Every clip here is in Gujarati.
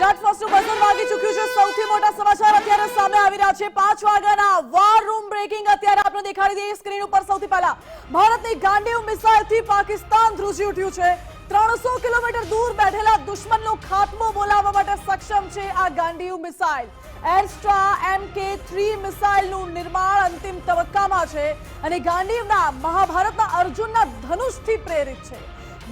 ગુજરાત ફર્સ્ટનું બઝર વાગી ચૂક્યું છે। સૌથી મોટા સમાચાર અત્યારે સામે આવી રહ્યા છે। 5 વાગ્યાના વોર રૂમ બ્રેકિંગ અત્યારે આપણે દેખાડી દઈએ સ્ક્રીન ઉપર। સૌથી પહેલા ભારતની ગાંડીવ મિસાઇલથી પાકિસ્તાન ધ્રુજી ઉઠ્યું છે। 300 કિલોમીટર દૂર બેઠેલા દુશ્મનનો ખાત્મો બોલાવવા માટે સક્ષમ છે આ ગાંડીવ મિસાઇલ। એરસ્ટ્રા MK3 મિસાઇલનું નિર્માણ અંતિમ તબક્કામાં છે અને ગાંડીવના મહાભારતના અર્જુનના ધનુષથી પ્રેરિત છે।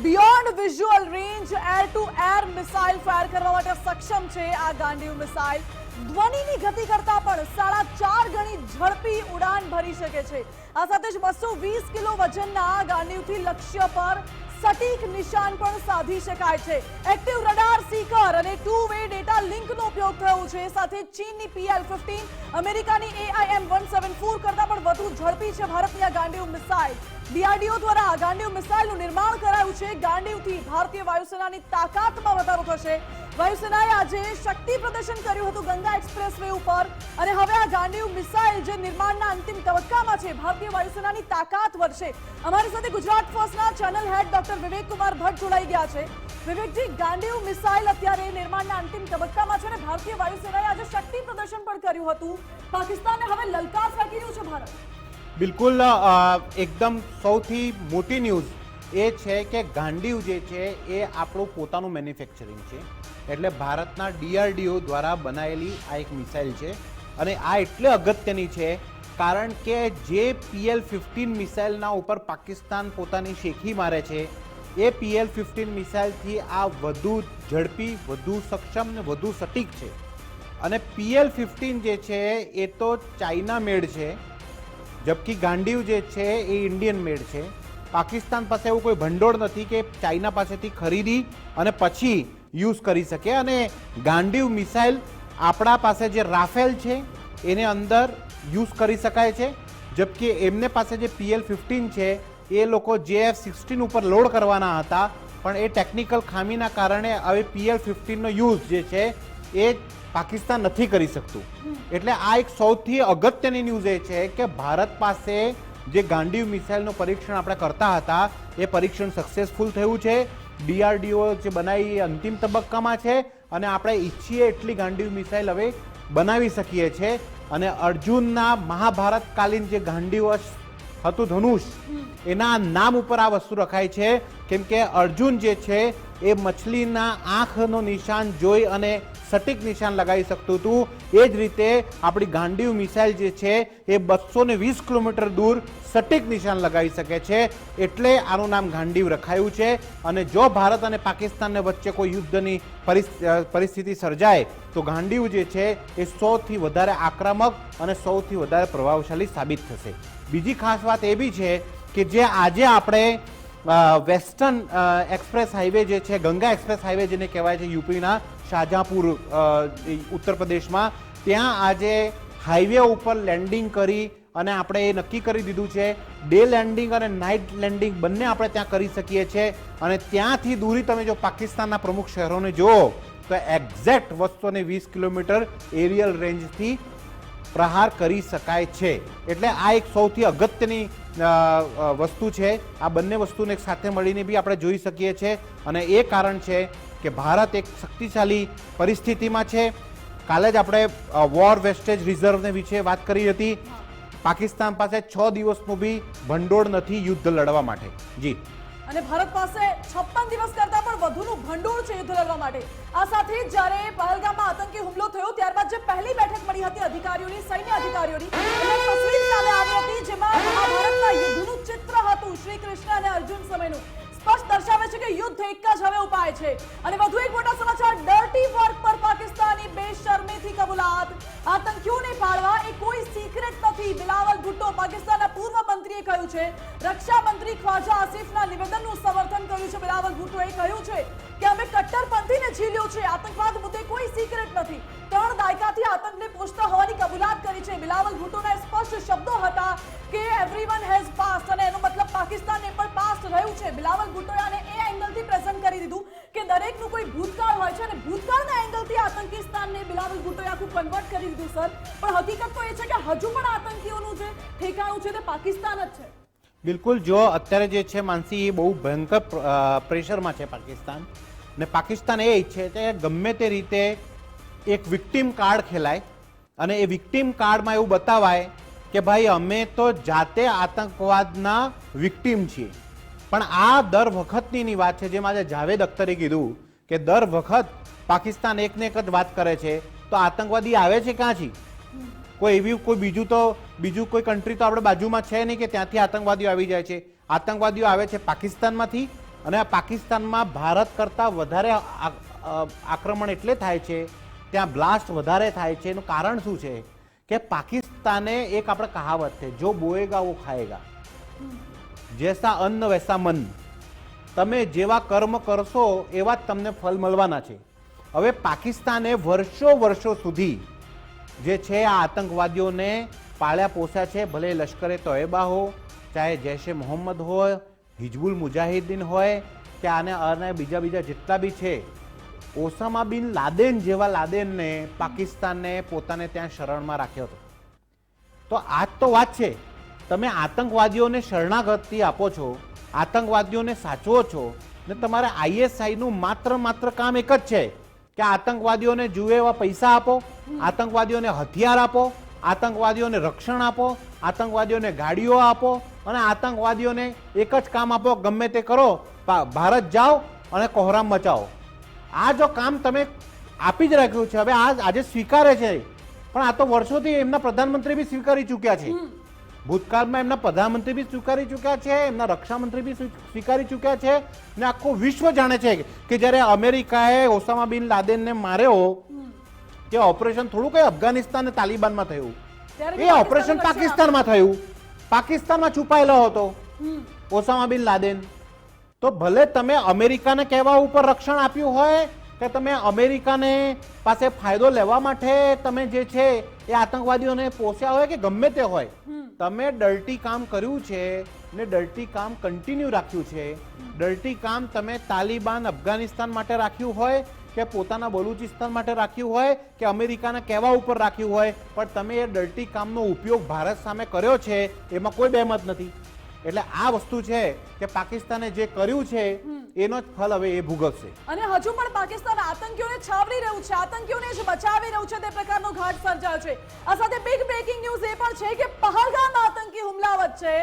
Beyond visual range air two air missile fire કરવા માટે સક્ષમ છે આ ગાંડીવ મિસાઇલ। ધ્વનિની ગતિ કરતા પણ 4.5 ગણી ઝડપી ઉડાન ભરી શકે છે। આ સાથે જ 220 કિલો વજનના ગાંડીવથી લક્ષ્ય પર સટીક નિશાન પણ સાધી શકાય છે। એક્ટિવ રડાર સીકર અને 2-વે ડેટા લિંકનો ઉપયોગ થયો છે। સાથે ચીનની PL-15, અમેરિકાની AIM-174 કરતા પણ વધુ ઝડપી છે ભારતની આ ગાંડીવ મિસાઇલ। DRDO દ્વારા આ ગાંડીવ મિસાઇલનું નિર્માણ કરાયું છે। ગાંડીવથી ભારતીય વાયુસેનાની તાકાતમાં વધારો થશે। વાયુસેનાએ આજે શક્તિ પ્રદર્શન કર્યું હતું ગંગા એક્સપ્રેસ વે ઉપર અને હવે આ ગાંડીવ મિસાઇલ જે નિર્માણના અંતિમ તબક્કામાં છે, ભારતીય વાયુસેનાની તાકાત વધશે। અમારી સાથે ગુજરાત ફર્સ્ટના ચેનલ હેડ ડોક્ટર વિવેક કુમાર ભટ્ટ જોડાઈ ગયા છે। વિવેકજી, ગાંડીવ મિસાઇલ અત્યારે નિર્માણના અંતિમ તબક્કામાં છે અને ભારતીય વાયુસેનાએ આજે શક્તિ પ્રદર્શન પણ કર્યું હતું। પાકિસ્તાનને હવે લલકાર ફેંકી રહ્યું છે ભારત। બિલકુલ, એકદમ સૌથી મોટી ન્યૂઝ એ છે કે ગાંડીવ જે છે એ આપણું પોતાનું મેન્યુફેક્ચરિંગ છે। એટલે ભારતના DRDO દ્વારા બનાવેલી આ એક મિસાઇલ છે અને આ એટલે અગત્યની છે કારણ કે જે PL-15 મિસાઇલના ઉપર પાકિસ્તાન પોતાની શેખી મારે છે એ PL-15 મિસાઇલથી આ વધુ ઝડપી, વધુ સક્ષમ ને વધુ સટીક છે। અને PL-15 જે છે એ તો ચાઇના મેડ છે, જબકી ગાંડીવ જે છે એ ઇન્ડિયન મેડ છે। પાકિસ્તાન પાસે એવું કોઈ ભંડોળ નથી કે ચાઇના પાસેથી ખરીદી અને પછી યુઝ કરી શકે। અને ગાંડીવ મિસાઇલ આપણા પાસે જે રાફેલ છે એને અંદર યુઝ કરી શકાય છે, જબકી એમને પાસે જે PL-15 છે એ લોકો JF-16 ઉપર લોડ કરવાના હતા પણ એ ટેકનિકલ ખામીના કારણે હવે PL-15નો યુઝ જે છે એ પાકિસ્તાન નથી કરી શકતું। એટલે આ એક સૌથી અગત્યની ન્યૂઝ એ છે કે ભારત પાસે જે ગાંડીવ મિસાઇલનું પરીક્ષણ આપણે કરતા હતા એ પરીક્ષણ સક્સેસફુલ થયું છે। DRDO જે બનાવી એ અંતિમ તબક્કામાં છે અને આપણે ઈચ્છીએ એટલી ગાંડીવ મિસાઇલ હવે બનાવી શકીએ છીએ। અને અર્જુનના મહાભારતકાલીન જે ગાંડીવ હતું ધનુષ, એના નામ ઉપર આ વસ્તુ રખાય છે કેમ કે અર્જુન જે છે એ મછલીના આંખનો નિશાન જોઈ અને સટીક નિશાન લગાવી શકતું હતું। એ જ રીતે આપણી ગાંડીવ મિસાઇલ જે છે એ 220 કિલોમીટર દૂર સટીક નિશાન લગાવી શકે છે, એટલે આનું નામ ગાંડીવ રખાયું છે। અને જો ભારત અને પાકિસ્તાનને વચ્ચે કોઈ યુદ્ધની પરિસ્થિતિ સર્જાય તો ગાંડીવ જે છે એ સૌથી વધારે આક્રમક અને સૌથી વધારે પ્રભાવશાળી સાબિત થશે। બીજી ખાસ વાત એ બી છે કે જે આજે આપણે વેસ્ટર્ન એક્સપ્રેસ હાઈવે જે છે, ગંગા એક્સપ્રેસ હાઈવે જેને કહેવાય છે યુપીના શાહજહાંપુર ઉત્તર પ્રદેશમાં, ત્યાં આજે હાઈવે ઉપર લેન્ડિંગ કરી અને આપણે એ નક્કી કરી દીધું છે ડે લેન્ડિંગ અને નાઇટ લેન્ડિંગ બંને આપણે ત્યાં કરી શકીએ છીએ। અને ત્યાંથી દૂરી તમે જો પાકિસ્તાનના પ્રમુખ શહેરોને જુઓ તો એક્ઝેક્ટ 220 કિલોમીટર એરિયલ રેન્જથી પ્રહાર કરી શકાય છે। એટલે આ એક સૌથી અગત્યની વસ્તુ છે। આ બંને વસ્તુને એક સાથે મળીને બી આપણે જોઈ શકીએ છીએ અને એ કારણ છે કે ભારત એક શક્તિશાળી પરિસ્થિતિમાં છે। કાલે જ આપણે વોર વેસ્ટેજ રિઝર્વને વિશે વાત કરી હતી। પાકિસ્તાન પાસે 6 દિવસનું બી ભંડોળ નથી યુદ્ધ લડવા માટે। જી, અને ભારત પાસે 56 દિવસ કરતા પણ વધુનું ભંડોળ છે યુદ્ધ લડવા માટે। આ સાથે જ્યારે પહેલગામમાં આતંકી હુમલો થયો ત્યારબાદ જે પહેલી બેઠક મળી હતી અધિકારીઓની, સૈન્ય અધિકારીઓની, એમાં તસવીર સામે આવી હતી જેમાં મહાભારતના યુદ્ધનું ચિત્ર હતું શ્રી કૃષ્ણ અને અર્જુન સમયનું। સ્પષ્ટ દર્શાવે છે કે યુદ્ધ એક જ હવે ઉપાય છે। અને વધુ એક મોટા સમાચાર, ડર્ટી વર્ક પર પાકિસ્તાની બેશરમીથી કબૂલાત। આતંકીઓને પાડવા એ કોઈ સિક્રેટ નથી, બિલાવલ ભુટ્ટો પાકિસ્તાનના પૂર્વ મંત્રીએ કહ્યું છે। રક્ષા મંત્રી ખ્વાજા આસિફના નિવેદનનું સમર્થન કર્યું છે બિલાવલ ભુટ્ટોએ કહ્યું છે કે અમે કટ્ટરપંથીને ઝીલ્યો છે, આતંકવાદ મુદ્દે કોઈ સિક્રેટ નથી। 3 દાયકાથી આતંકને પોષતા હોવાની કબૂલાત કરી છે। બિલાવલ ભુટ્ટોના સ્પષ્ટ શબ્દો હતા કે એવરીવન હેઝ પાસ્ટ અને એનો મતલબ પાકિસ્તાનને પણ પાસ્ટ રહ્યું છે। બિલાવલ ભુટ્ટોએ આને એ એંગલથી પ્રેઝન્ટ કરી દીધું કે દરેકનું કોઈ ભૂતકાળ હોય છે અને ભૂતકાળના એંગલથી આતંકિસ્તાનને બિલાવલ ભુટ્ટોએ આખું કન્વર્ટ કરી દીધું સર। પણ હકીકત તો એ છે કે હજુ પણ આતંકીઓનું જે ઠેકાણું છે તે પાકિસ્તાન જ છે। બિલકુલ, જો અત્યારે જે છે માનસી એ બહુ ભયંકર પ્રેશરમાં છે પાકિસ્તાન। ને પાકિસ્તાન એ ઈચ્છે છે કે ગમે તે રીતે એક વિક્ટિમ કાર્ડ ખેલાય અને એ વિક્ટિમ કાર્ડમાં એવું બતાવાય કે ભાઈ અમે તો જાતે આતંકવાદના વિક્ટિમ છીએ. પણ આ દર વખતની વાત છે, જેમ આજે જાવેદ અખ્તરે કીધું કે દર વખત પાકિસ્તાન એકને એક જ વાત કરે છે, તો આતંકવાદી આવે છે ક્યાંથી? કોઈ એવી કોઈ બીજું કોઈ કન્ટ્રી તો આપણે બાજુમાં છે નહીં કે ત્યાંથી આતંકવાદીઓ આવી જાય છે. આતંકવાદીઓ આવે છે પાકિસ્તાનમાંથી, અને આ પાકિસ્તાનમાં ભારત કરતાં વધારે આક્રમણ એટલે થાય છે, ત્યાં બ્લાસ્ટ વધારે થાય છે. એનું કારણ શું છે કે પાકિસ્તાને એક આપણે કહાવત છે, જો બોએગા વો ખાએગા, જેસા અન્ન વૈસા મન. તમે જેવા કર્મ કરશો એવા જ તમને ફળ મળવાના છે. હવે પાકિસ્તાને વર્ષો સુધી જે છે આ આતંકવાદીઓને પાળ્યા પોસ્યા છે, ભલે લશ્કરે તોયબા હો, ચાહે જૈશે મોહમ્મદ હોય, હિજબુલ મુજાહિદીન હોય કે આને બીજા જેટલા બી છે. ઓસામા બિન લાદેન જેવા લાદેનને પાકિસ્તાને પોતાને ત્યાં શરણમાં રાખ્યો હતો. તો આજ તો વાત છે, તમે આતંકવાદીઓને શરણાગતિ આપો છો, આતંકવાદીઓને સાચવો છો, ને તમારે આઈએસઆઈનું માત્ર કામ એક જ છે કે આતંકવાદીઓને જુએ એવા પૈસા આપો, આતંકવાદીઓને હથિયાર આપો, આતંકવાદીઓને રક્ષણ આપો, આતંકવાદીઓને ગાડીઓ આપો, અને આતંકવાદીઓને એક જ કામ આપો, ગમે તે કરો, ભારત જાઓ અને કોહરામ મચાવો. આ જો કામ તમે આપી જ રાખ્યું છે. હવે આજે સ્વીકારે છે, પણ આ તો વર્ષોથી એમના પ્રધાનમંત્રી બી સ્વીકારી ચૂક્યા છે. ભૂતકાળમાં એમના પ્રધાનમંત્રી બી સ્વીકારી ચૂક્યા છે, એમના રક્ષામંત્રી બી સ્વીકારી ચૂક્યા છે, ને આખું વિશ્વ જાણે છે કે જ્યારે અમેરિકાએ ઓસામા બિન લાદેનને માર્યો, તે ઓપરેશન થોડું કઈ અફઘાનિસ્તાન ને તાલિબાનમાં થયું, એ ઓપરેશન પાકિસ્તાનમાં થયું. પાકિસ્તાનમાં છુપાયેલો હતો ઓસામા બિન લાદેન. તો ભલે તમે અમેરિકાને કહેવા ઉપર રક્ષણ આપ્યું હોય કે તમે અમેરિકાને પાસે ફાયદો લેવા માટે તમે જે છે એ આતંકવાદીઓને પોસ્યા હોય કે ગમે તે હોય, તમે ડર્ટી કામ કર્યું છે ને ડર્ટી કામ કન્ટિન્યુ રાખ્યું છે. ડર્ટી કામ તમે તાલિબાન અફઘાનિસ્તાન માટે રાખ્યું હોય કે પોતાના બલુચિસ્તાન માટે રાખ્યું હોય કે અમેરિકાના કહેવા ઉપર રાખ્યું હોય, પણ તમે એ ડર્ટી કામનો ઉપયોગ ભારત સામે કર્યો છે, એમાં કોઈ બેમત નથી. એટલે આ વસ્તુ છે કે પાકિસ્તાને જે કર્યું છે એનો જ ફળ હવે એ ભોગવશે. અને હજુ પણ પાકિસ્તાન આતંકીઓને છાવરી રહ્યું છે, આતંકીઓને જ બચાવી રહ્યું છે, તે પ્રકારનો ઘાટ સર્જાયો છે. આ સાથે બિગ બ્રેકિંગ ન્યૂઝ એ પણ છે કે પહલગામ આતંકી હુમલા વચ્ચે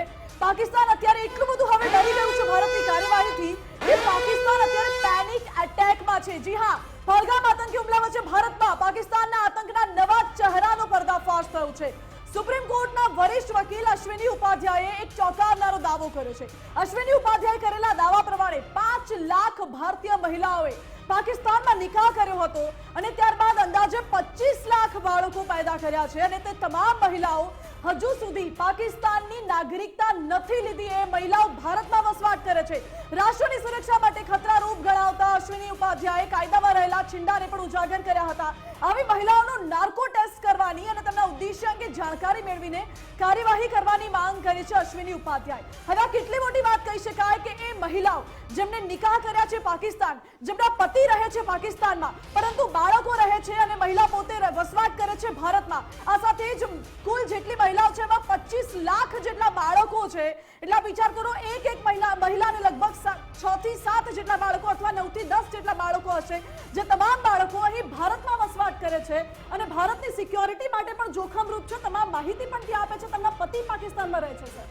પાકિસ્તાન અત્યારે એટલું બધું હવે ડરી ગયું છે ભારતની કાર્યવાહીથી કે પાકિસ્તાન અત્યારે પેનિક એટેકમાં છે. જી હા, પહલગામ આતંકી હુમલા વચ્ચે ભારતમાં પાકિસ્તાનના આતંકના નવા ચહેરાનો પર્દાફાશ થયો છે. સુપ્રીમ કોર્ટના વરિષ્ઠ વકીલ અશ્વિની ઉપાધ્યાયે એક ચોંકાવનારો દાવો કર્યો છે. અશ્વિની ઉપાધ્યાયે કરેલા દાવા પ્રમાણે 5 લાખ ભારતીય મહિલાઓએ પાકિસ્તાનમાં નિકાહ કર્યો હતો અને ત્યારબાદ અંદાજે 25 લાખ બાળકો પેદા કર્યા છે, અને તે તમામ મહિલાઓ હજુ સુધી પાકિસ્તાનની નાગરિકતા નથી લીધી. એ મહિલાઓ ભારતમાં વસવાટ કરે છે. રાષ્ટ્રની સુરક્ષા માટે ખતરારૂપ ગણાવતા અશ્વિની ઉપાધ્યાયે કાયદામાં રહેલા છિંડાને પણ ઉજાગર કર્યા હતા. આવી મહિલાઓનો નાર્કો ટેસ્ટ કરવાની અને તેમના ઉદ્દેશ્ય અંગે જાણકારી મેળવીને કાર્યવાહી કરવાની માંગ કરી છે અશ્વિની ઉપાધ્યાય. હવે કેટલી મોટી વાત કહી શકાય કે એ મહિલાઓ જેમને નિકાહ કર્યા છે પાકિસ્તાન, જેમના પતિ રહે છે પાકિસ્તાનમાં, પરંતુ બાળકો રહે છે અને મહિલા પોતે વસવાટ કરે છે ભારતમાં. આ સાથે જ કુલ જેટલી મહિલાઓ છે એમાં 25 લાખ જેટલા બાળકો છે. એટલે વિચાર કરો, એક મહિલાને લગભગ 6 થી 7 જેટલા બાળકો અથવા 9 થી 10 જેટલા બાળકો હશે, જે તમામ બાળકો અહીં ભારતમાં વસવાટ કરે છે અને ભારતની સિક્યોરિટી માટે પણ જોખમરૂપ છે. તમામ માહિતી પણ ત્યાં આપે છે. તેમના પતિ પાકિસ્તાનમાં રહે છે. સર,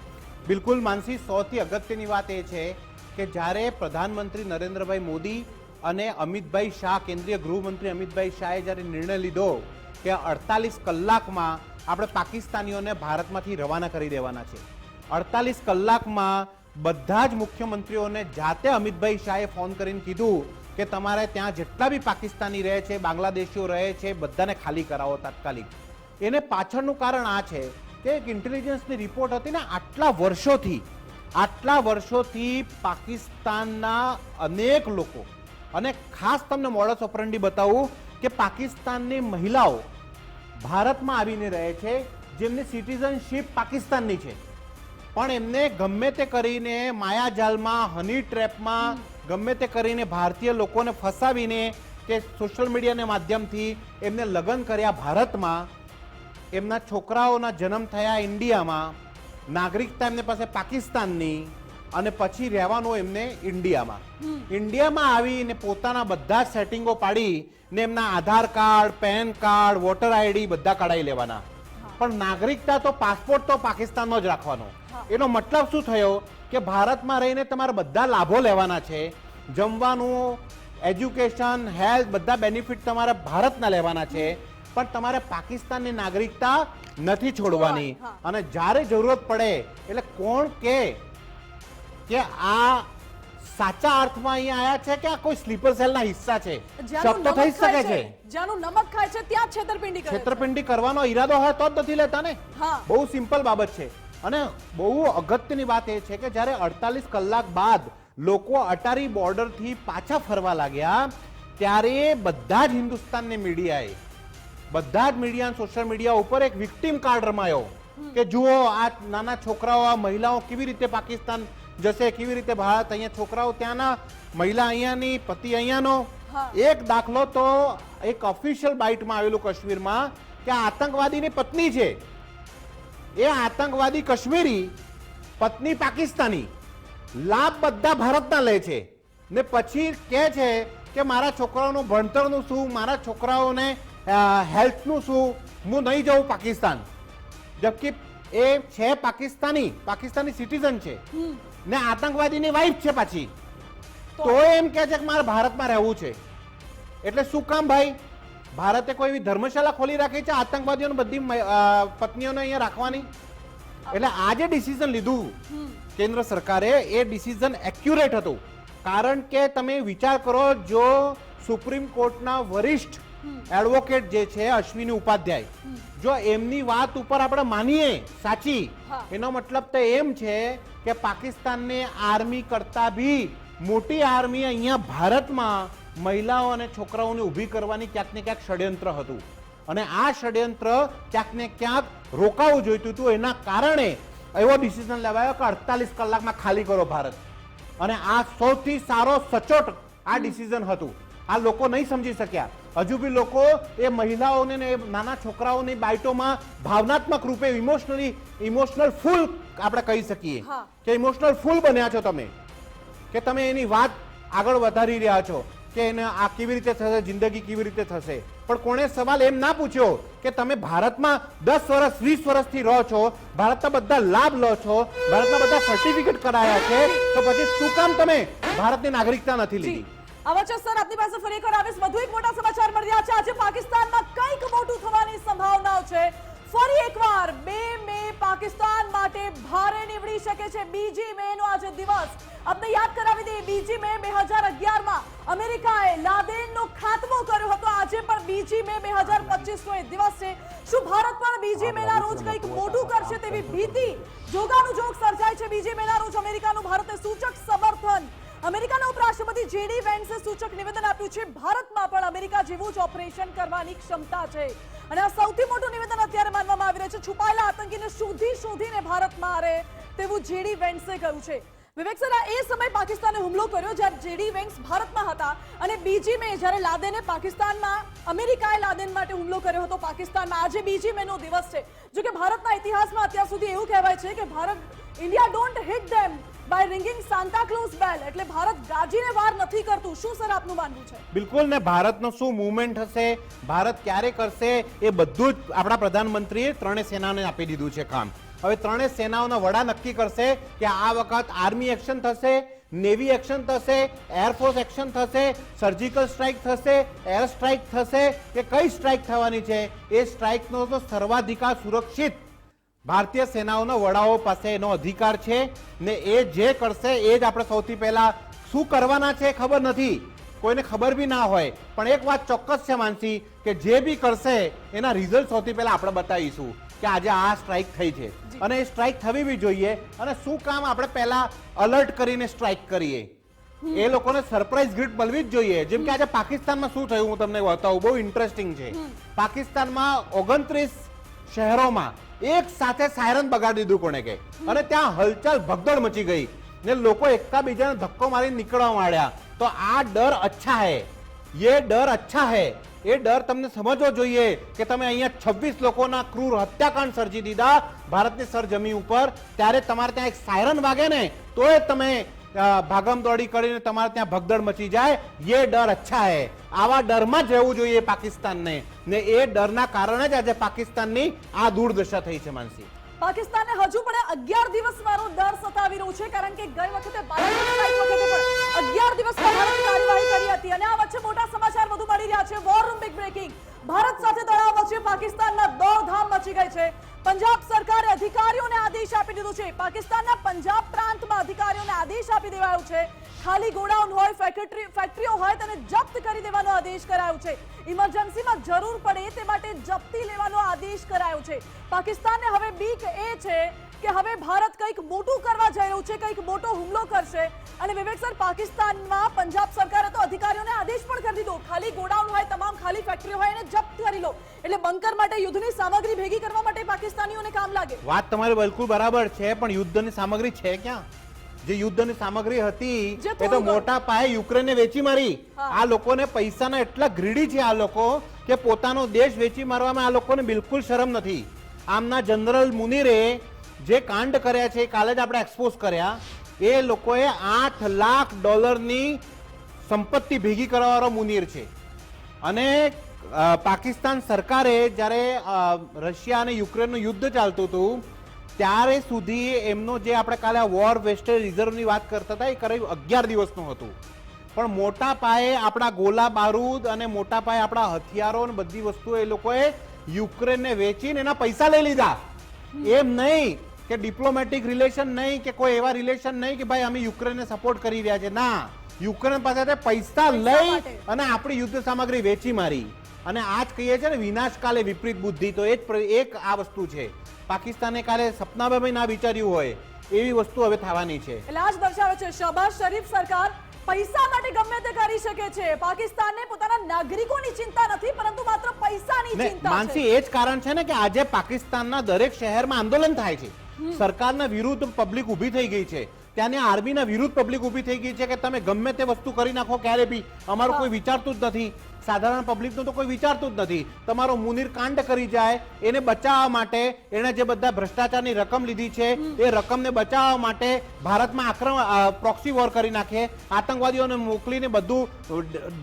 બિલકુલ માનસી, સૌથી અગત્યની વાત એ છે કે જ્યારે પ્રધાનમંત્રી નરેન્દ્રભાઈ મોદી અને અમિતભાઈ શાહ, કેન્દ્રીય ગૃહમંત્રી અમિતભાઈ શાહે જ્યારે નિર્ણય લીધો કે 48 કલાકમાં આપણે પાકિસ્તાનીઓને ભારતમાંથી રવાના કરી દેવાના છે, 48 કલાકમાં બધા જ મુખ્યમંત્રીઓને જાતે અમિતભાઈ શાહે ફોન કરીને કીધું કે તમારે ત્યાં જેટલા બી પાકિસ્તાની રહે છે, બાંગ્લાદેશીઓ રહે છે, બધાને ખાલી કરાવો તાત્કાલિક. એને પાછળનું કારણ આ છે કે એક ઇન્ટેલિજન્સની રિપોર્ટ હતી ને, આટલા વર્ષોથી પાકિસ્તાનના અનેક લોકો, અને ખાસ તમને મોડસ ઓપરન્ડી બતાવું કે પાકિસ્તાનની મહિલાઓ ભારતમાં આવીને રહે છે જેમની સિટીઝનશીપ પાકિસ્તાનની છે, પણ એમને ગમે તે કરીને માયાજાલમાં, હની ટ્રેપમાં, ગમે તે કરીને ભારતીય લોકોને ફસાવીને કે સોશિયલ મીડિયાના માધ્યમથી એમને લગ્ન કર્યા ભારતમાં, એમના છોકરાઓના જન્મ થયા ઇન્ડિયામાં, નાગરિકતા એમને પાસે પાકિસ્તાનની, અને પછી રહેવાનું એમને ઇન્ડિયામાં. ઇન્ડિયામાં આવીને પોતાના બધા સેટિંગો પાડી ને એમના Aadhaar card, pan card, voter ID બધા કઢાઈ લેવાના. પણ નાગરિકતા તો પાસપોર્ટ તો પાકિસ્તાનનો જ રાખવાનો. એનો મતલબ શું થયો કે ભારતમાં રહીને તમારે બધા લાભો લેવાના છે, જમવાનું, એજ્યુકેશન, હેલ્થ બધા બેનિફિટ તમારે ભારતના લેવાના છે, પણ તમારે પાકિસ્તાનની નાગરિકતા નથી છોડવાની. અને જ્યારે જરૂરત પડે એટલે કોણ કે આ સાચા અર્થમાં અહીંયા આયા છે કે આ કોઈ સ્લીપર સેલના હિસ્સા છે? શબ્દ થઈ શકે છે. જ્યાંનું નમક ખાય છે ત્યાં છેતરપિંડી કરે છે. છેતરપિંડી કરવાનો ઈરાદો હોય તો જ નથી લેતા ને. બહુ સિમ્પલ બાબત છે. અને બહુ અગત્યની વાત એ છે કે જ્યારે 48 કલાક બાદ લોકો અટારી બોર્ડરથી પાછા ફરવા લાગ્યા ત્યારે બધા જ હિન્દુસ્તાનની મીડિયાએ, બધા જ મીડિયા, સોશિયલ મીડિયા ઉપર એક વિક્ટિમ કાર્ડ રમાયો કે જુઓ આ નાના છોકરાઓ, આ મહિલાઓ કેવી રીતે પાકિસ્તાન જશે, કેવી રીતે ભારત, અહીંયા છોકરાઓ ત્યાંના, મહિલા અહીંયાની, પતિ અહીંયાનો. એક દાખલો તો એક ઓફિશિયલ બાઇટમાં આવેલું કાશ્મીરમાં કે આતંકવાદીની પત્ની છે, એ આતંકવાદી કાશ્મીરી, પત્ની પાકિસ્તાની, લાભ બધા ભારતના લે છે ને પછી કહે છે કે મારા છોકરાઓનું ભણતરનું શું, મારા છોકરાઓને હેલ્થનું શું, હું નહીં જાઉં પાકિસ્તાન. જબકી એ છે પાકિસ્તાની સિટીઝન છે ને આતંકવાદીની વાઇફ છે પાછી, તો એમ કહે છે કે મારે ભારતમાં રહેવું છે. એટલે શું કામ ભાઈ? ભારતે કોઈ એવી ધર્મશાળા ખોલી રાખી છે આતંકવાદીઓને બધી પત્નીઓને અહીંયા રાખવાની? એટલે આ જે ડિસિઝન લીધું કેન્દ્ર સરકારે, એ ડિસિઝન એક્યુરેટ હતું. કારણ કે તમે વિચાર કરો, જો સુપ્રીમ કોર્ટના વરિષ્ઠ એડવોકેટ જે છે અશ્વિની ઉપાધ્યાય, જો એમની વાત ઉપર આપણે માનીએ સાચી, એનો મતલબ તો એમ છે કે પાકિસ્તાનની આર્મી કરતા બી મોટી આર્મી અહીંયા ભારતમાં મહિલાઓ અને છોકરાઓને ઊભી કરવાની ક્યાંક ને ક્યાંક ષડયંત્ર હતું. અને આ ષડયંત્ર ક્યાંક ને ક્યાંક રોકાવું જોઈતું હતું. એના કારણે એવો ડિસિઝન લેવાયો કે 48 કલાકમાં ખાલી કરો ભારત. અને આ સૌથી સારો સચોટ આ ડિસિઝન હતું. આ લોકો નહીં સમજી શક્યા. હજુ બી લોકો એ મહિલાઓને ને નાના છોકરાઓની બાઇટોમાં ભાવનાત્મક રૂપે ઇમોશનલ ફૂલ આપણે કહી શકીએ કે ઇમોશનલ ફૂલ બન્યા છો તમે, કે તમે એની વાત આગળ વધારી રહ્યા છો કે એને આ કેવી રીતે થશે, જિંદગી કેવી રીતે થશે. પણ કોણે સવાલ એમ ના પૂછ્યો કે તમે ભારતમાં 10 વર્ષ 20 વર્ષથી રહો છો, ભારતના બધા લાભ લો છો, ભારતના બધા સર્ટિફિકેટ કરાયા છે, તો પછી શું કામ તમે ભારતની નાગરિકતા નથી લીધી? હવે સર આપની પાસે ફરી એકવાર આવીશ. વધુ એક મોટા સમાચાર મળી રહ્યા છે. આજે પાકિસ્તાનમાં કંઈક મોટું થવાની સંભાવનાઓ છે. ફરી એકવાર 2 મે પાકિસ્તાન માટે ભારે નીવડી શકે છે. બીજી મે નો આજે દિવસ આપણે યાદ કરાવી દઈએ. બીજી મે 2011 માં અમેરિકાએ લાદેનનો ખાત્મો કર્યો હતો. આજે પણ બીજી મે 2025 નો એ દિવસ છે. શું ભારત પણ બીજી મે ના રોજ કંઈક મોટું કરશે તેવી ભીતિ જોગાનું જોગ સર્જાય છે? બીજી મે ના રોજ અમેરિકાનું ભારતે સૂચક સમર્થન. અમેરિકાના ઉપરાષ્ટ્રપતિ જેડી વેન્સે સૂચક નિવેદન આપ્યું છે. ભારતમાં પણ અમેરિકા જેવું જ ઓપરેશન કરવાની ક્ષમતા છે. અને આ સૌથી મોટું નિવેદન અત્યારે માનવામાં આવી રહ્યું છે. છુપાયેલા આતંકીને શોધીને ભારત મારે તેવું જેડી વેન્સે કહ્યું છે. વિવેક સર, એ સમય પાકિસ્તાને હુમલો કર્યો જ્યારે જેડી વેન્સ ભારતમાં હતા, અને બીજી મે જ્યારે લાદેને પાકિસ્તાનમાં, અમેરિકાએ લાદેન માટે હુમલો કર્યો હતો પાકિસ્તાનમાં. આજે બીજી મે નો દિવસ છે. જો કે ભારતના ઇતિહાસમાં અત્યાર સુધી એવું કહેવાય છે કે India don't hit them by ringing Santa Claus bell. એટલે ભારત ગાજીને વાર નથી કરતું. શું સર આપનું માનવું છે? બિલકુલ ને. ભારતનો શું મૂવમેન્ટ હશે, ભારત ક્યારે કરશે, એ બધું જ આપણા પ્રધાનમંત્રીએ ત્રણેય સેનાને આપી દીધું છે કામ. હવે ત્રણેય સેનાઓના વડા નક્કી કરશે કે આ વખત આર્મી એક્શન થશે, નેવી એક્શન થશે, એરફોર્સ એક્શન થશે, સર્જિકલ સ્ટ્રાઇક થશે, એર સ્ટ્રાઇક થશે, કે કઈ સ્ટ્રાઇક થવાની છે. એ સ્ટ્રાઇકનો તો સર્વાધિકાર સુરક્ષિત ભારતીય સેનાઓના વડાઓ પાસે એનો અધિકાર છે ને એ જે કરશે એ જ આપણે સૌથી પહેલા શું કરવાના છે ખબર નથી, કોઈને ખબર બી ના હોય. પણ એક વાત ચોક્કસ છે માનસી, કે જે બી કરશે એના રિઝલ્ટ સૌથી પહેલા આપણે બતાવીશું કે આજે આ સ્ટ્રાઇક થઈ છે અને એ સ્ટ્રાઇક થવી બી જોઈએ. અને શું કામ આપણે પહેલા અલર્ટ કરીને સ્ટ્રાઇક કરીએ, એ લોકોને સરપ્રાઇઝ ગિફ્ટ મળવી જ જોઈએ. જેમ કે આજે પાકિસ્તાનમાં શું થયું હું તમને બતાવું, બહુ ઇન્ટરેસ્ટિંગ છે. પાકિસ્તાનમાં 29 શહેરોમાં એક સાથે સાયરન બગાડી દીધું કોને કે, અને ત્યાં હલચલ ભગદડ મચી ગઈ ને લોકો એકતા બીજાને ધક્કો મારી નીકળવા માંડ્યા. તો આ ડર અચ્છા હે ये डर अच्छा है, એ ડર તમને સમજવો જોઈએ કે તમે અહીંયા 26 લોકોના ક્રૂર હત્યાકાંડ સર્જી દીધા ભારતની સરજમી ઉપર, ત્યારે તમારે ત્યાં એક સાયરન વાગે ને તોય તમે ભાગમ દોડી કરીને તમારે ત્યાં ભગદડ મચી જાય. ये डर अच्छा है. આવા ડરમાં જ રહેવું જોઈએ પાકિસ્તાનને, ને એ ડરના કારણે જ આજે પાકિસ્તાનની આ દુર્દશા થઈ છે. માનસી, પાકિસ્તાનને હજુ પણ 11 દિવસ વાળો ડર સતાવી રહ્યો છે, કારણ કે ગઈ વખતે બાલાકોટ સ્ટ્રાઇક વખતે પણ 11 દિવસમાં ભારતે કાર્યવાહી કરી હતી. અને આ વચ્ચે મોટા સમાચાર વધુ મળી રહ્યા છે. War room big breaking. Bharat સાથે તણાવ વચ્ચે પાકિસ્તાનમાં દોડધામ મચી ગઈ છે. પંજાબ સરકારે અધિકારીઓને આદેશ આપી દીધો છે. પાકિસ્તાનના પંજાબ પ્રાંતમાં અધિકારીઓને આદેશ આપી દેવાયો છે. ખાલી ગોડાઉન હોય, ફેક્ટરીઓ હોય તેને જપ્ત કરી દેવાનો આદેશ કરાયો છે. ઇમરજન્સીમાં જરૂર પડે તે માટે જપ્તી લેવાનો આદેશ કરાયો છે. પાકિસ્તાનને હવે બીક એ છે કે હવે ભારત કંઈક મોટું કરવા જઈ રહ્યું છે, કંઈક મોટો હુમલો કરશે. અને વિવેક સર, પાકિસ્તાનમાં પંજાબ સરકારે તો અધિકારીઓને આદેશ પણ કરી દીધો, ખાલી ગોડાઉન હોય, તમામ ખાલી ફેક્ટરી હોય એને જપ્ત કરી લો. એટલે બંકર માટે યુદ્ધની સામગ્રી ભેગી કરવા માટે પાકિસ્તાનીઓને કામ લાગે. વાત તમારી બિલકુલ બરાબર છે, પણ યુદ્ધની સામગ્રી છે ક્યાં? જે યુદ્ધની સામગ્રી હતી એ તો મોટા પાયે યુક્રેનને વેચી મારી. આ લોકોને પૈસાના એટલા ગ્રીડી છે આ લોકો કે પોતાનો દેશ વેચી મારવામાં આ લોકોને બિલકુલ શરમ નથી. આમના જનરલ મુનીરે જે કાંડ કર્યા છે કાલે જ આપણે એક્સપોઝ કર્યા. એ લોકોએ $8 લાખ સંપત્તિ ભેગી કરવાવાળો મુનીર છે. અને પાકિસ્તાન સરકારે જ્યારે રશિયા અને યુક્રેનનું યુદ્ધ ચાલતું હતું ત્યારે સુધી એમનો જે આપણે કાલે વોર વેસ્ટેજ રિઝર્વની વાત કરતા હતા એ કરીબ 11 દિવસનું હતું. પણ મોટા પાયે આપણા ગોલા બારૂદ અને મોટા પાયે આપણા હથિયારો અને બધી વસ્તુઓ એ લોકોએ યુક્રેનને વેચીને એના પૈસા લઈ લીધા. એમ નહીં કે ડિપ્લોમેટિક રિલેશન નહીં કે કોઈ એવા રિલેશન નહીં કે ભાઈ અમે યુક્રેનને સપોર્ટ કરી રહ્યા છે. ના, યુક્રેન પાસે પૈસા લઈ અને આપણી યુદ્ધ સામગ્રી વેચી મારી. અને આ જ કહીએ છીએ ને વિનાશકાલે વિપરીત બુદ્ધિ, તો એક આ વસ્તુ છે. પાકિસ્તાને કાલે સપનામાં ના વિચાર્યું હોય એવી વસ્તુ હવે થવાની છે. એટલે આ જ દર્શાવે છે શહબાઝ શરીફ સરકાર પૈસા માટે ગમે તે કરી શકે છે. પાકિસ્તાનને પોતાના નાગરિકોની ચિંતા નથી, પરંતુ માત્ર પૈસાની ચિંતા છે. માનસી, એ જ કારણ છે ને કે આજે પાકિસ્તાનના દરેક શહેરમાં આંદોલન થાય છે. સરકારના વિરુદ્ધ પબ્લિક ઊભી થઈ ગઈ છે. ત્યાંની આર્મીના વિરુદ્ધ પબ્લિક ઊભી થઈ ગઈ છે કે તમે ગમે તે વસ્તુ કરી નાખો ક્યારે બી, અમારું કોઈ વિચારતું જ નથી. સાધારણ પબ્લિકનું તો કોઈ વિચારતું જ નથી. તમારો મુનીર કાંડ કરી જાય એને બચાવવા માટે એણે જે બધા ભ્રષ્ટાચારની રકમ લીધી છે એ રકમને બચાવવા માટે ભારતમાં પ્રોક્સી વોર કરી નાખે, આતંકવાદીઓને મોકલીને બધું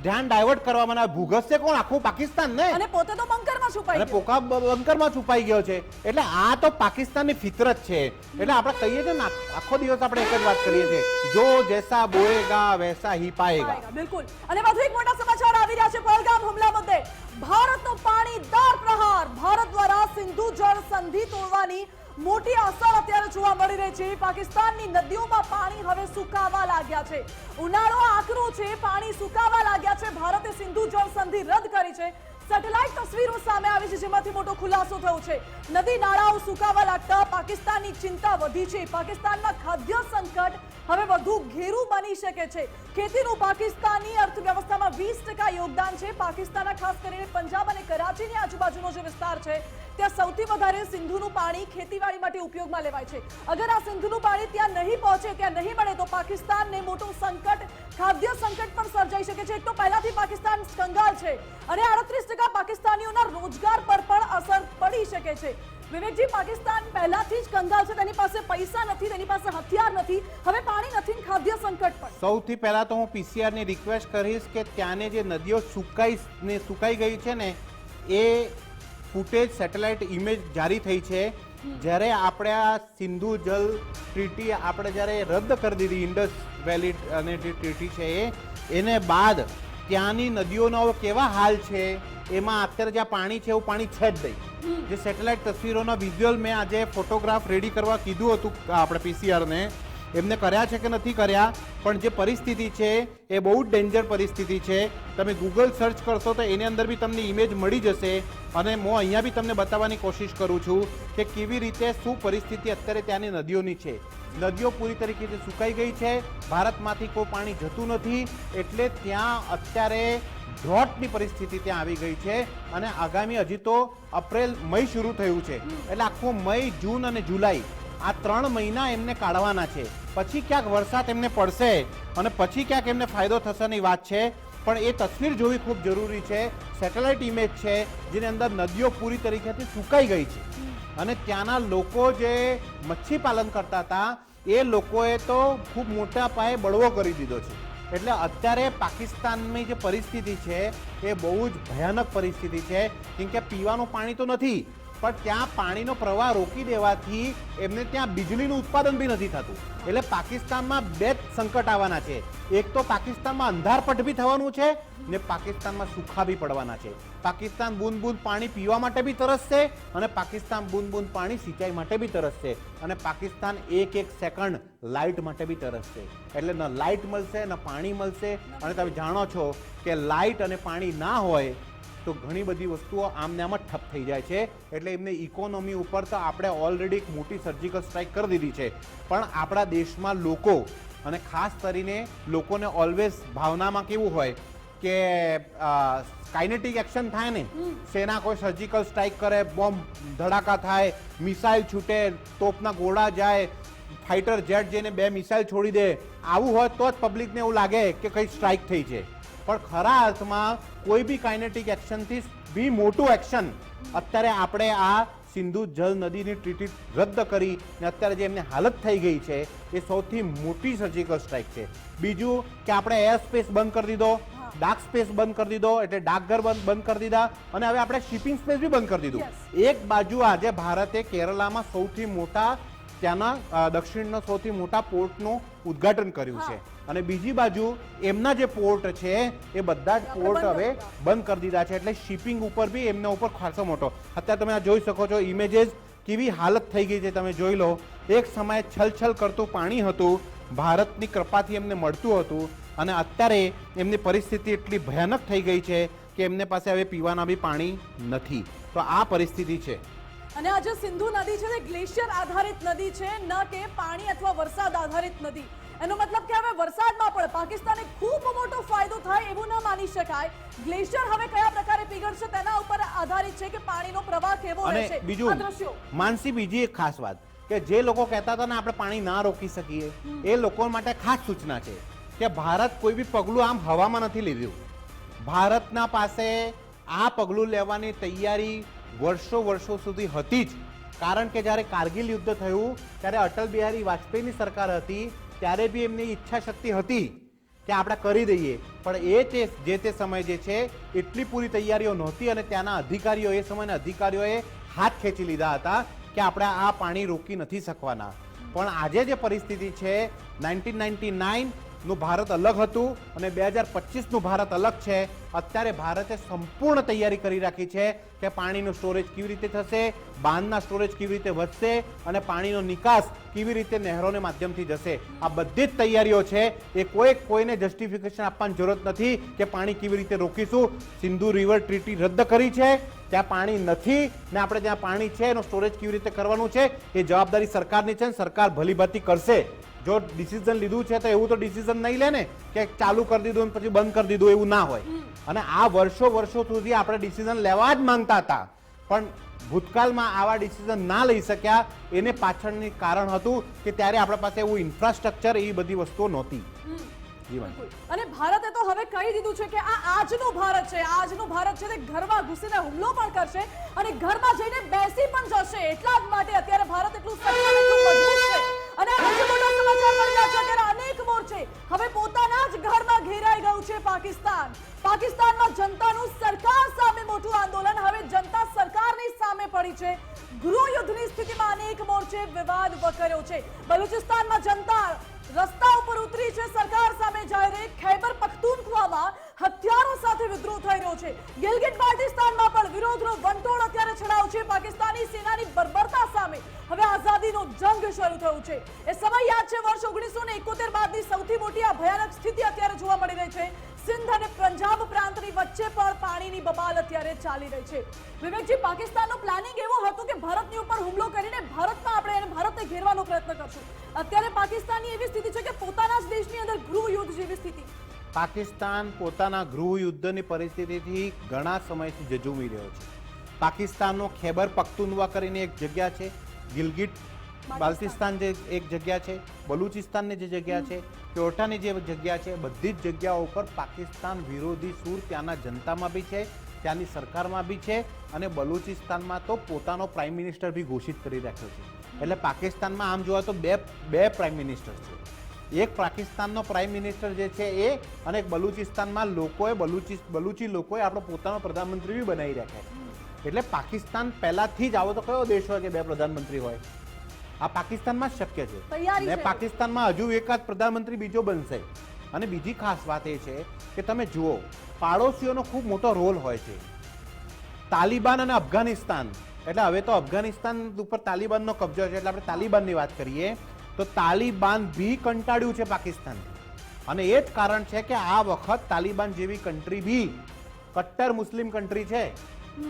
ધ્યાન ડાયવર્ટ કરવામાં આવે. ભૂગસશે કોણ? આખું પાકિસ્તાન ને. અને પોતે તો બંકરમાં છુપાઈ ગયો. બંકરમાં છુપાઈ ગયો છે. એટલે આ તો પાકિસ્તાનની ફિતરત છે. એટલે આપણે કહીએ છીએ ને આખો દિવસ આપણે એક જ વાત કરીએ છીએ, જો જૈસા બોએગા વૈસા હી પાએગા. બિલકુલ. અને વધુ એક મોટા સમાચાર આવી રહ્યા છે પહલગામ હુમલા મુદ્દે. ભારતનો પાણીદાર પ્રહાર. ભારત દ્વારા સિંધુ જળ સંધિ તોડવાની મોટી અસર અત્યારે જોવા મળી રહી છે. પાકિસ્તાનની નદીઓમાં પાણી હવે સુકાવા લાગ્યા છે. ઉનાળો આકરો છે, પાણી સુકાવા લાગ્યા છે. ભારતે સિંધુ જળ સંધિ રદ કરી છે. સેટેલાઇટ તસવીરો સામે આવી છે જેમાંથી મોટો ખુલાસો થયો છે. નદી નાળાઓ સુકાવા લાગતા પાકિસ્તાનની ચિંતા વધી છે. પાકિસ્તાનમાં ખાદ્ય સંકટ હવે વધુ ઘેરું બની શકે છે. ખેતીનું પાકિસ્તાનની અર્થવ્યવસ્થામાં 20% યોગદાન છે. પાકિસ્તાનના ખાસ કરીને પંજાબ અને કરાચીની આજુબાજુનો જે વિસ્તાર છે ત્યાં સૌથી વધારે સિંધુનું પાણી ખેતીવાડી માટે ઉપયોગમાં લેવાય છે. અગર આ સિંધુનું પાણી ત્યાં નહીં પહોંચે, ત્યાં નહીં મળે તો પાકિસ્તાનને મોટું સંકટ, ખાદ્ય સંકટ પણ સર્જાઈ શકે છે. એક તો પહેલાથી પાકિસ્તાન કંગાળ છે અને 38% પાકિસ્તાનીઓના રોજગાર પર પણ અસર પડી શકે છે. વિવેકજી, પાકિસ્તાન પહેલાથી જ કંગાળ છે. તેની પાસે પૈસા નથી, તેની પાસે હથિયાર નથી, હવે પાણી નથી, ખાદ્ય સંકટ પણ. સૌથી પહેલા તો હું પીસીઆર ની રિક્વેસ્ટ કરીશ કે ત્યાંની જે નદીઓ સુકાઈ ગઈ છે ને એ ફૂટેજ, સેટેલાઇટ ઇમેજ જારી થઈ છે. જ્યારે આપણે આ સિંધુ જલ ટ્રીટી આપણે જ્યારે રદ કરી દીધી, ઇન્ડસ વેલી અને જે ટ્રીટી છે એને બાદ ત્યાંની નદીઓનો કેવા હાલ છે, એમાં અત્યારે જ્યાં પાણી છે એવું પાણી છે જ નહીં. જે સેટેલાઇટ તસવીરોના વિઝ્યુઅલ મેં આજે ફોટોગ્રાફ રેડી કરવા કીધું હતું આપણે પીસીઆરને, એમને કર્યા છે કે નથી કર્યા, પણ જે પરિસ્થિતિ છે એ બહુ જ ડેન્જર પરિસ્થિતિ છે. તમે ગૂગલ સર્ચ કરશો તો એની અંદર બી તમને ઇમેજ મળી જશે. અને હું અહીંયા બી તમને બતાવવાની કોશિશ કરું છું કે કેવી રીતે શું પરિસ્થિતિ અત્યારે ત્યાંની નદીઓની છે. નદીઓ પૂરી તરીકે સુકાઈ ગઈ છે, ભારતમાંથી કોઈ પાણી જતું નથી, એટલે ત્યાં અત્યારે ડ્રોટની પરિસ્થિતિ ત્યાં આવી ગઈ છે. અને આગામી હજી તો એપ્રિલ મઈ શરૂ થયું છે, એટલે આખું મઈ, જૂન અને જુલાઈ આ 3 મહિના એમને કાઢવાના છે. પછી ક્યાંક વરસાદ એમને પડશે અને પછી ક્યાંક એમને ફાયદો થશેની વાત છે. પણ એ તસવીર જોવી ખૂબ જરૂરી છે. સેટેલાઇટ ઇમેજ છે જેની અંદર નદીઓ પૂરી તરીકેથી સુકાઈ ગઈ છે અને ત્યાંના લોકો જે મચ્છી પાલન કરતા હતા એ લોકોએ તો ખૂબ મોટા પાયે બળવો કરી દીધો છે. એટલે અત્યારે પાકિસ્તાનની જે પરિસ્થિતિ છે એ બહુ જ ભયાનક પરિસ્થિતિ છે, કેમ કે પીવાનું પાણી તો નથી, પણ ત્યાં પાણીનો પ્રવાહ રોકી દેવાથી એમને ત્યાં વીજળીનું ઉત્પાદન બી નથી થતું. એટલે પાકિસ્તાનમાં બે જ સંકટ આવવાના છે. એક તો પાકિસ્તાનમાં અંધારપટ બી થવાનું છે ને પાકિસ્તાનમાં સુખા બી પડવાના છે. પાકિસ્તાન બૂંદ બૂંદ પાણી પીવા માટે બી તરસશે અને પાકિસ્તાન બૂંદ બૂંદ પાણી સિંચાઈ માટે બી તરસશે અને પાકિસ્તાન એક એક સેકન્ડ લાઇટ માટે બી તરસશે. એટલે ન લાઇટ મળશે ન પાણી મળશે. અને તમે જાણો છો કે લાઇટ અને પાણી ના હોય તો ઘણી બધી વસ્તુઓ આમને આમ જ ઠપ થઈ જાય છે. એટલે એમને ઇકોનોમી ઉપર તો આપણે ઓલરેડી એક મોટી સર્જિકલ સ્ટ્રાઇક કરી દીધી છે, પણ આપણા દેશમાં લોકો અને ખાસ કરીને લોકોને ઓલવેઝ ભાવનામાં કેવું હોય કે કાઇનેટિક એક્શન થાય ને, સેના કોઈ સર્જિકલ સ્ટ્રાઇક કરે, બોમ્બ ધડાકા થાય, મિસાઇલ છૂટે, તોપના ગોળા જાય, ફાઇટર જેટ જઈને 2 મિસાઇલ છોડી દે, આવું હોય તો જ પબ્લિકને એવું લાગે કે કંઈ સ્ટ્રાઇક થઈ છે. પણ ખરા અર્થમાં કોઈ બી કાઇનેટિક એક્શનથી બી મોટું એક્શન અત્યારે આપણે આ સિંધુ જળ નદીની ટ્રીટી રદ કરી ને અત્યારે જે એમની હાલત થઈ ગઈ છે એ સૌથી મોટી સર્જિકલ સ્ટ્રાઇક છે. બીજું કે આપણે એર સ્પેસ બંધ કરી દીધો, ડાર્ક સ્પેસ બંધ કરી દીધો, એટલે ડાકઘર બંધ કરી દીધા અને હવે આપણે શિપિંગ સ્પેસ બી બંધ કરી દીધું. એક બાજુ આજે ભારતે કેરલામાં સૌથી મોટા ત્યાંના દક્ષિણના સૌથી મોટા પોર્ટનું ઉદ્ઘાટન કર્યું છે અને બીજી બાજુ એમના જે પોર્ટ છે એ બધા જ પોર્ટ હવે બંધ કરી દીધા છે. એટલે શિપિંગ ઉપર બી એમના ઉપર ખાસો મોટો, અત્યારે તમે આ જોઈ શકો છો ઇમેજીસ, કેવી હાલત થઈ ગઈ છે તમે જોઈ લો. એક સમયે છલછલ કરતું પાણી હતું, ભારતની કૃપાથી એમને મળતું હતું અને અત્યારે એમની પરિસ્થિતિ એટલી ભયાનક થઈ ગઈ છે કે એમને પાસે હવે પીવાના બી પાણી નથી. તો આ પરિસ્થિતિ છે. અને આ જે સિંધુ નદી છે તે ગ્લેશિયર આધારિત નદી છે, ન કે પાણી અથવા વરસાદ આધારિત નદી. એનો મતલબ કે હવે વરસાદમાં પણ પાકિસ્તાને ખૂબ મોટો ફાયદો થાય એવું ન માની શકાય. ગ્લેશિયર હવે કયા પ્રકારે પીગળશે તેના ઉપર આધારિત છે કે પાણીનો પ્રવાહ કેવો રહેશે. અને બીજું માનસી, બીજી એક ખાસ વાત કે જે લોકો કહેતા હતા ને આપણે પાણી ના રોકી શકીએ, એ લોકો માટે ખાસ સૂચના છે કે ભારત કોઈ બી પગલું આમ હવામાં નથી લીધું. ભારતના પાસે આ પગલું લેવાની તૈયારી વર્ષો સુધી હતી જ. કારણ કે જ્યારે કારગિલ યુદ્ધ થયું ત્યારે અટલ બિહારી વાજપેયીની સરકાર હતી, ત્યારે બી એમની ઈચ્છા શક્તિ હતી કે આપણે કરી દઈએ, પણ જે તે સમય જે છે એટલી પૂરી તૈયારીઓ નહોતી અને ત્યાંના અધિકારીઓ, એ સમયના અધિકારીઓએ હાથ ખેંચી લીધા હતા કે આપણે આ પાણી રોકી નથી શકવાના. પણ આજે જે પરિસ્થિતિ છે 1999 નું ભારત અલગ હતું અને 2025 નું ભારત અલગ છે. અત્યારે ભારતે સંપૂર્ણ તૈયારી કરી રાખી છે કે પાણીનો સ્ટોરેજ કેવી રીતે થશે, બાંધના સ્ટોરેજ કેવી રીતે વધશે અને પાણીનો નિકાસ કેવી રીતે નહેરોને માધ્યમથી જશે. આ બધી જ તૈયારીઓ છે. એ કોઈને જસ્ટિફિકેશન આપવાની જરૂરત નથી કે પાણી કેવી રીતે રોકીશું. સિંધુ રિવર ટ્રીટી રદ કરી છે, ત્યાં પાણી નથી ને આપણે ત્યાં પાણી છે એનો સ્ટોરેજ કેવી રીતે કરવાનું છે એ જવાબદારી સરકારની છે. સરકાર ભલીભાંતિ કરશે. જો ડિસિઝન લીધું છે તો એવું તો ડિસિઝન નહીં લે ને કે ચાલુ કરી દીધું પછી બંધ કરી દીધું, એવું ના હોય. અને આ વર્ષો સુધી આપણે ડિસિઝન લેવા જ માંગતા હતા, પણ ભૂતકાળમાં આવા ડિસિઝન ના લઈ શક્યા. એને પાછળનું કારણ હતું કે ત્યારે આપણા પાસે એવું ઇન્ફ્રાસ્ટ્રક્ચર, એ બધી વસ્તુઓ નહોતી. અને ભારતે તો હવે કહી દીધું છે કે આ આજનું ભારત છે, આજનું ભારત છે તે ઘરમાં ઘૂસીને હુમલો પણ કરશે અને ઘરમાં જઈને બેસી પણ જશે. એટલા જ માટે અત્યારે ભારત એટલું સક્ષમ, એટલું મજબૂત છે. અને આ મોટા સમાચાર મળી રહ્યા છે ત્યારે અનેક મોરચે હવે પોતાના જ ઘરમાં ઘેરાઈ ગયું છે પાકિસ્તાન. પાકિસ્તાનમાં જનતાનું સરકાર સામે મોટું આંદોલન, હવે જનતા સરકારની સામે પડી છે. ગૃહ યુદ્ધની સ્થિતિમાં અનેક મોરચે વિવાદ વકર્યો છે. બલુચિસ્તાનમાં જનતા રસ્તા ઉપર ઉતરી છે સરકાર સામે. જ્યારે ખૈબર પખ્તુનખ્વામાં હથિયારો સાથે વિદ્રોહ થઈ રહ્યો છે. ગિલગિટ બાલ્ટિસ્તાનમાં પણ વિરોધનો વંટોળ અત્યારે છડાયો છે પાકિસ્તાની સેનાની બર્બરતા સામે. હવે આઝાદીનો જંગ શરૂ થયો છે. એ સમય યાદ છે વર્ષ 1971 બાદની સૌથી મોટી આ ભયાનક સ્થિતિ અત્યારે જોવા મળી રહી છે. સિંધ અને પંજાબ પ્રાંતની વચ્ચે પણ પાણીની બબાલ અત્યારે ચાલી રહી છે. વિવેકજી, પાકિસ્તાનનું પ્લાનિંગ એવું હતું કે ભારતની ઉપર હુમલો કરીને ભારતને ઘેરવાનો પ્રયત્ન કરશું. અત્યારે પાકિસ્તાનની એવી સ્થિતિ છે કે પોતાના જ દેશની અંદર ગૃહ યુદ્ધ જેવી સ્થિતિ. પાકિસ્તાન પોતાના ગૃહ યુદ્ધની પરિસ્થિતિથી ઘણા સમયથી જજુમી રહ્યો છે. પાકિસ્તાનનો ખૈબર પખ્તુનવા કરીને એક જગ્યા છે, ગિલગિટ બાલ્ટિસ્તાન જે એક જગ્યા છે, બલુચિસ્તાનની જે જગ્યા છે, ક્યોટાની જે જગ્યા છે, બધી જ જગ્યાઓ ઉપર પાકિસ્તાન વિરોધી સૂર ત્યાંના જનતામાં બી છે, ત્યાંની સરકારમાં બી છે, અને બલુચિસ્તાનમાં તો પોતાનો પ્રાઇમ મિનિસ્ટર બી ઘોષિત કરી રાખ્યો છે. એટલે પાકિસ્તાનમાં આમ જોવા તો બે પ્રાઇમ મિનિસ્ટર છે. એક પાકિસ્તાનનો પ્રાઇમ મિનિસ્ટર જે છે એ, અને એક બલુચિસ્તાનમાં બલુચી લોકોએ આપણો પોતાનો પ્રધાનમંત્રી બી બનાવી રાખ્યા છે. એટલે પાકિસ્તાન પહેલાથી જ, આવો તો કયો દેશ હોય કે બે પ્રધાનમંત્રી હોય? આ પાકિસ્તાનમાં જ શક્ય છે. ને પાકિસ્તાનમાં હજુ એકાદ પ્રધાનમંત્રી બીજો બનશે. અને બીજી ખાસ વાત એ છે કે તમે જુઓ, પાડોશીઓનો ખૂબ મોટો રોલ હોય છે. તાલિબાન અને અફઘાનિસ્તાન, એટલે હવે તો અફઘાનિસ્તાન ઉપર તાલિબાનનો કબજો છે, એટલે આપણે તાલિબાનની વાત કરીએ તો તાલિબાન બી કંટાળ્યું છે પાકિસ્તાનથી. અને એ જ કારણ છે કે આ વખત તાલિબાન જેવી કન્ટ્રી બી કટ્ટર મુસ્લિમ કન્ટ્રી છે,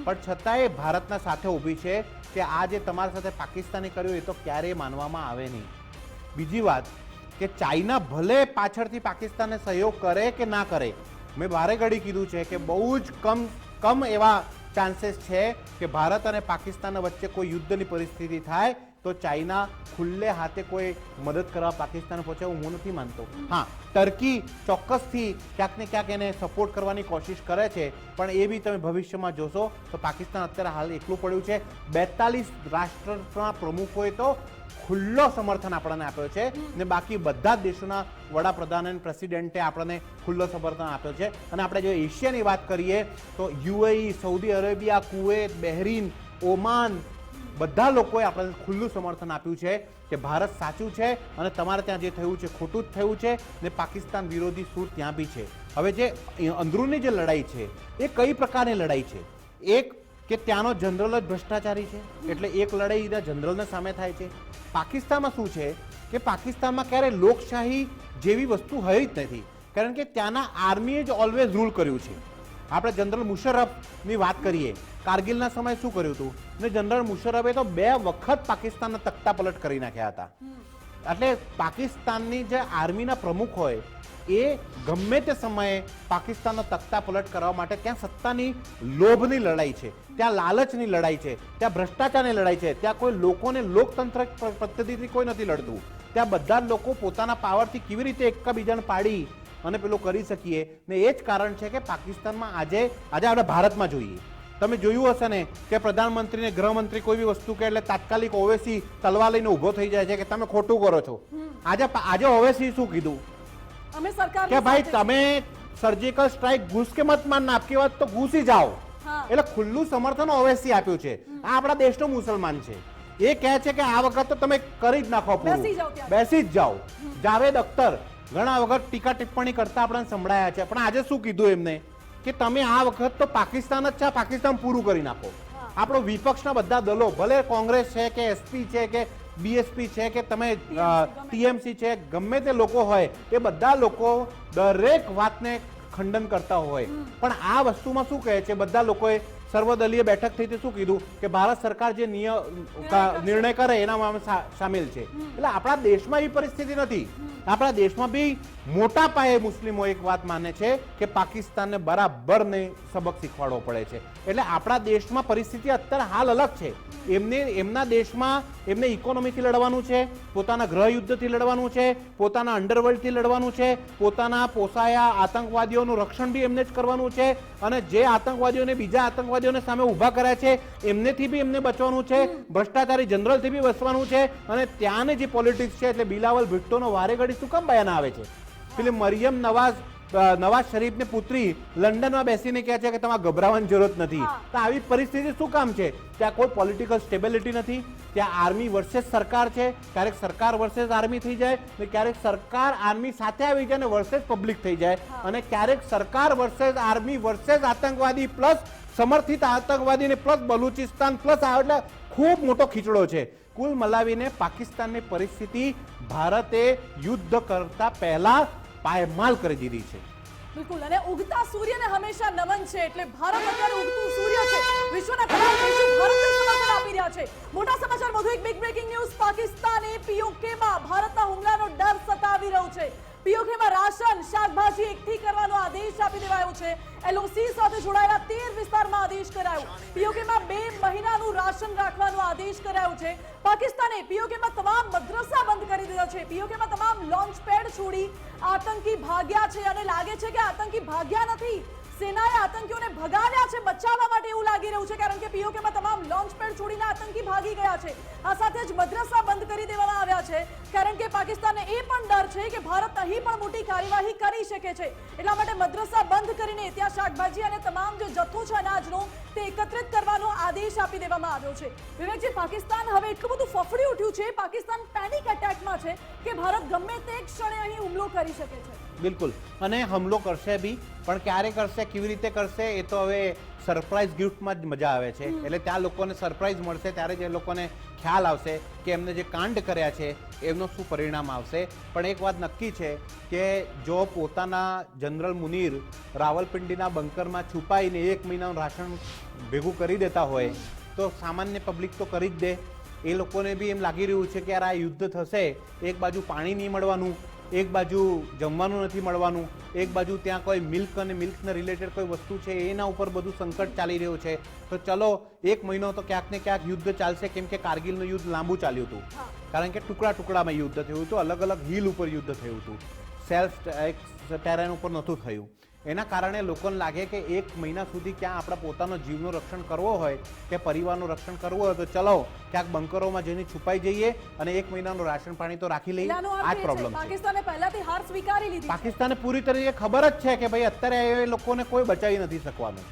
પણ છતાંય ભારતના સાથે ઊભી છે કે આ જે તમારા સાથે પાકિસ્તાને કર્યું એ તો ક્યારેય માનવામાં આવે નહીં. બીજી વાત કે ચાઇના ભલે પાછળથી પાકિસ્તાનને સહયોગ કરે કે ના કરે, મેં વારે ઘડી કીધું છે કે બહુ જ કમ એવા ચાન્સીસ છે કે ભારત અને પાકિસ્તાન વચ્ચે કોઈ યુદ્ધની પરિસ્થિતિ થાય તો ચાઇના ખુલ્લે હાથે કોઈ મદદ કરવા પાકિસ્તાન પહોંચે હું નથી માનતો. હા, ટર્કી ચોક્કસથી ક્યાંક ને ક્યાંક એને સપોર્ટ કરવાની કોશિશ કરે છે, પણ એ બી તમે ભવિષ્યમાં જોશો તો પાકિસ્તાન અત્યારે હાલ એકલું પડ્યું છે. 42 રાષ્ટ્રના પ્રમુખોએ તો ખુલ્લો સમર્થન આપણને આપ્યો છે, ને બાકી બધા જ દેશોના વડાપ્રધાન અને પ્રેસિડેન્ટે આપણને ખુલ્લો સમર્થન આપ્યો છે. અને આપણે જો એશિયાની વાત કરીએ તો UAE, Saudi Arabia, Kuwait, Bahrain, Oman, બધા લોકોએ આપણને ખુલ્લું સમર્થન આપ્યું છે કે ભારત સાચું છે અને તમારે ત્યાં જે થયું છે ખોટું જ થયું છે, ને પાકિસ્તાન વિરોધી સૂર ત્યાં બી છે. હવે જે અંદરૂની જે લડાઈ છે એ કઈ પ્રકારની લડાઈ છે? એક કે ત્યાંનો જનરલ જ ભ્રષ્ટાચારી છે, એટલે એક લડાઈ એના જનરલને સામે થાય છે. પાકિસ્તાનમાં શું છે કે પાકિસ્તાનમાં ક્યારે લોકશાહી જેવી વસ્તુ હોય જ નથી, કારણ કે ત્યાંના આર્મીએ જ ઓલવેઝ રૂલ કર્યું છે. આપણે જનરલ મુશર્રફની વાત કરીએ, કારગિલના સમયે શું કર્યું હતું, ને જનરલ મુશર્રફે તો 2 વખત પાકિસ્તાનના તખ્તા પલટ કરી નાખ્યા હતા. એટલે પાકિસ્તાનની જે આર્મીના પ્રમુખ હોય એ ગમે તે સમયે પાકિસ્તાનનો તખ્તા પલટ કરવા માટે, ત્યાં સત્તાની લોભની લડાઈ છે, ત્યાં લાલચની લડાઈ છે, ત્યાં ભ્રષ્ટાચારની લડાઈ છે, ત્યાં કોઈ લોકોને લોકતંત્ર પદ્ધતિથી કોઈ નથી લડતું. ત્યાં બધા જ લોકો પોતાના પાવરથી કેવી રીતે એકબીજાને પાડી અને પેલો કરી શકીએ, ને એ જ કારણ છે કે પાકિસ્તાનમાં આજે આપણે ભારતમાં જોઈએ, તમે જોયું હશે ને કે પ્રધાનમંત્રી ને ગૃહમંત્રી કોઈ બી વસ્તુ કે એટલે તાત્કાલિક ઓવેસી તલવાર લઈને ઊભો થઈ જાય છે કે તમે ખોટું કરો છો. આજે ઓવેસી શું કીધું કે ભાઈ તમે સર્જિકલ સ્ટ્રાઇક ઘૂસ કે મત માનના, આપકી વાત તો ઘૂસી જાઓ. એટલે ખુલ્લું સમર્થન ઓવેસી આપ્યું છે. આ આપણા દેશનો મુસલમાન છે, એ કહે છે કે આ વખત તો તમે કરી જ નાખો, બેસી જ જાઓ. જાવેદ અખ્તર ઘણા વખત ટીકા ટિપ્પણી કરતા આપણને સંભળાયા છે, પણ આજે શું કીધું એમને કે તમે આ વખત તો પાકિસ્તાન જ છે, પાકિસ્તાન પૂરું કરી નાખો. આપણો વિપક્ષના બધા દલો, ભલે કોંગ્રેસ છે કે એસપી છે કે બીએસપી છે કે તમે ટીએમસી છે, ગમે તે લોકો હોય, એ બધા લોકો દરેક વાતને ખંડન કરતા હોય, પણ આ વસ્તુમાં શું કહે છે, બધા લોકોએ સર્વદલીય બેઠક થઈ શું કીધું કે ભારત સરકાર જે નિર્ણય કરે એનામાં સામેલ છે. એટલે આપણા દેશમાં એ પરિસ્થિતિ નથી. આપણા દેશમાં બી મોટા પાયે મુસ્લિમો એક વાત માને છે કે પાકિસ્તાનને બરાબર ને સબક શીખવાડવો પડે છે. એટલે આપણા દેશમાં પરિસ્થિતિ અત્યારે હાલ અલગ છે. એમના દેશમાં એમને ઇકોનોમીથી લડવાનું છે, પોતાના ગૃહયુદ્ધથી લડવાનું છે, પોતાના અંડરવર્લ્ડથી લડવાનું છે, પોતાના પોસાયા આતંકવાદીઓનું રક્ષણ બી એમને જ કરવાનું છે, અને જે આતંકવાદીઓને બીજા આતંકવાદીઓને સામે ઊભા કર્યા છે એમનેથી બી એમને બચવાનું છે, ભ્રષ્ટાચારી જનરલથી બી બચવાનું છે. અને ત્યાંની જે પોલિટિક્સ છે, એટલે બિલાવલ ભુટ્ટોનો વારે ઘડી શું કામ બયાન આવે છે? પેલી મરિયમ નવાઝ શરીફની પુત્રી લંડનમાં બેસીને કહે છે કે તમારે ગભરાવાની જરૂરત નથી. તો આવી પરિસ્થિતિ શું કામ છે? ત્યાં કોઈ પોલિટિકલ સ્ટેબિલિટી નથી, ત્યાં આર્મી વર્સેસ સરકાર છે, ક્યારેક સરકાર વર્સેસ આર્મી થઈ જાય, ને ક્યારેક સરકાર આર્મી સાથે આવી જાય ને વર્સેસ પબ્લિક થઈ જાય, અને ક્યારેક સરકાર વર્સેસ આર્મી વર્સેસ આતંકવાદી પ્લસ સમર્થિત આતંકવાદી ને પ્લસ બલુચિસ્તાન પ્લસ, એટલે ખૂબ મોટો ખીચડો છે. કુલ મલાવીને પાકિસ્તાનની પરિસ્થિતિ ભારતે યુદ્ધ કરતા પહેલા પાયમાલ કરી દીધી છે. બિલકુલ, અને ઉગતા સૂર્યને હંમેશા નમન છે, એટલે ભારત અત્યારે ઉગતું સૂર્ય છે. વિશ્વના ઘણા દેશો ભારતને સમર્થન આપી રહ્યા છે. મોટા સમાચાર, વધુ એક બિગ બ્રેકિંગ ન્યૂઝ. પાકિસ્તાને પીઓકેમાં ભારતના હુમલાનો ડર સતાવી રહ્યો છે. પીઓકેમાં રાશન, શાકભાજી એકઠી કરવાનો આદેશ આપી દેવાયો છે. એલઓસી સાથે જોડાયેલા 13 વિસ્તારમાં આદેશ કરાયો. પીઓકેમાં 2 મહિનાનું રાશન રાખવાનો આદેશ કરાયો છે. પાકિસ્તાને પીઓકેમાં તમામ મદ્રસા બંધ કરી દીધા છે. પીઓકેમાં તમામ લોન્ચ પેડ છોડી આતંકી ભાગ્યા છે અને લાગે છે કે આતંકી ભાગ્યા નથી, સેનાએ આતંકીઓને ભગાવ્યા છે બચાવવા માટે એવું લાગી રહ્યું છે, કારણ કે પીઓકેમાં તમામ લોન્ચ પેડ છોડીને આતંકી ભાગી ગયા છે. આ સાથે જ મદ્રસા બંધ કરી દેવામાં આવ્યા છે, કારણ કે પાકિસ્તાનને એ પણ ડર છે કે ભારત અહીં પણ મોટી કાર્યવાહી કરી શકે છે. એટલા માટે મદ્રસા બંધ કરીને ત્યાં શાકભાજી અને તમામ જે જથ્થો છે અનાજનો તે એકત્રિત કરવાનો આદેશ આપી દેવામાં આવ્યો છે. વિવેકજી, પાકિસ્તાન હવે એટલું બધું ફફડી ઉઠ્યું છે, પાકિસ્તાન પેનિક એટેકમાં છે કે ભારત ગમે તે ક્ષણે અહીં હુમલો કરી શકે છે. બિલકુલ, અને હુમલો કરશે બી, પણ ક્યારે કરશે, કેવી રીતે કરશે, એ તો હવે સરપ્રાઈઝ ગિફ્ટમાં જ મજા આવે છે. એટલે ત્યાં લોકોને સરપ્રાઈઝ મળશે ત્યારે જ એ લોકોને ખ્યાલ આવશે કે એમને જે કાંડ કર્યા છે એમનું શું પરિણામ આવશે. પણ એક વાત નક્કી છે કે જો પોતાના જનરલ મુનીર રાવલપિંડીના બંકરમાં છુપાઈને 1 મહિનાનું રાશન ભેગું કરી દેતા હોય તો સામાન્ય પબ્લિક તો કરી જ દે. એ લોકોને બી એમ લાગી રહ્યું છે કે યાર આ યુદ્ધ થશે, એક બાજુ પાણી નહીં મળવાનું, એક બાજુ જમવાનું નથી મળવાનું, એક બાજુ ત્યાં કોઈ મિલ્ક અને મિલ્કને રિલેટેડ કોઈ વસ્તુ છે એના ઉપર બધું સંકટ ચાલી રહ્યું છે. તો ચલો 1 મહિનો તો ક્યાંક ને ક્યાંક યુદ્ધ ચાલશે, કેમ કે કારગિલનું યુદ્ધ લાંબુ ચાલ્યું હતું, કારણ કે ટુકડા ટુકડામાં યુદ્ધ થયું હતું, અલગ અલગ હિલ ઉપર યુદ્ધ થયું હતું, સેલ્ફ ટેરેન ઉપર નહોતું થયું. એના કારણે લોકોને લાગે કે 1 મહિના સુધી ક્યાં આપણા પોતાનો જીવનું રક્ષણ કરવો હોય કે પરિવારનું રક્ષણ કરવું હોય તો ચલો ક્યાંક બંકરોમાં જઈને છુપાઈ જઈએ અને 1 મહિનાનું રાશન પાણી તો રાખી લઈએ. આ જ પ્રોબ્લેમ છે. પાકિસ્તાને પહેલાથી હાર સ્વીકારી લીધી. પાકિસ્તાને પૂરી તરીકે ખબર જ છે કે ભાઈ અત્યારે એ લોકોને કોઈ બચાવી નથી શકવાનું.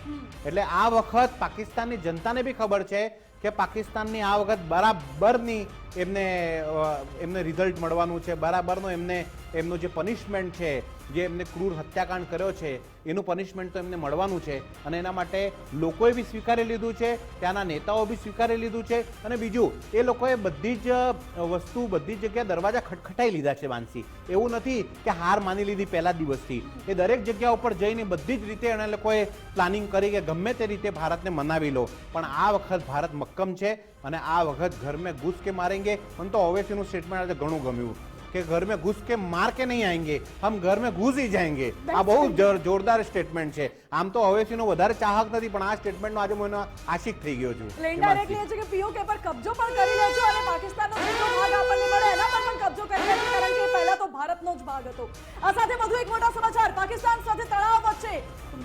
એટલે આ વખત પાકિસ્તાનની જનતાને બી ખબર છે કે પાકિસ્તાનની આ વખત બરાબરની એમને રિઝલ્ટ મળવાનું છે, બરાબરનો એમનો જે પનિશમેન્ટ છે, જે એમને ક્રૂર હત્યાકાંડ કર્યો છે એનું પનિશમેન્ટ તો એમને મળવાનું છે. અને એના માટે લોકોએ બી સ્વીકારી લીધું છે, ત્યાંના નેતાઓ બી સ્વીકારી લીધું છે. અને બીજું, એ લોકોએ બધી જ વસ્તુ, બધી જ જગ્યાએ દરવાજા ખટખટાઈ લીધા છે. માનસી, એવું નથી કે હાર માની લીધી પહેલા દિવસથી. એ દરેક જગ્યા ઉપર જઈને બધી જ રીતે એને લોકોએ પ્લાનિંગ કરી કે ગમે તે રીતે ભારતને મનાવી લો. પણ આ વખત ભારત મક્કમ છે અને આ વખત ઘર મેં ઘૂસ કે મારેંગે. મને તો ઓવેસીનું સ્ટેટમેન્ટ આજે ઘણું ગમ્યું કે घर में घुस के मार के नहीं आएंगे, हम घर में घुस ही जाएंगे. આ બહુ જોરદાર સ્ટેટમેન્ટ છે. આમ તો ઓવેસીનો વધારે ચાહક નથી, પણ આ સ્ટેટમેન્ટનો આજે હું આશિક થઈ ગયો છું. ઇનડાયરેક્ટલી એ છે કે પીઓકે પર કબજો પણ કરી લે છે અને પાકિસ્તાનનો જેટલો ભાગ આપણને મળે એના પર પણ કબજો કરી લે છે, કારણ કે પહેલા તો ભારતનો જ ભાગ હતો. આ સાથે વધુ એક મોટા સમાચાર. પાકિસ્તાન સાથે તણાવ વચ્ચે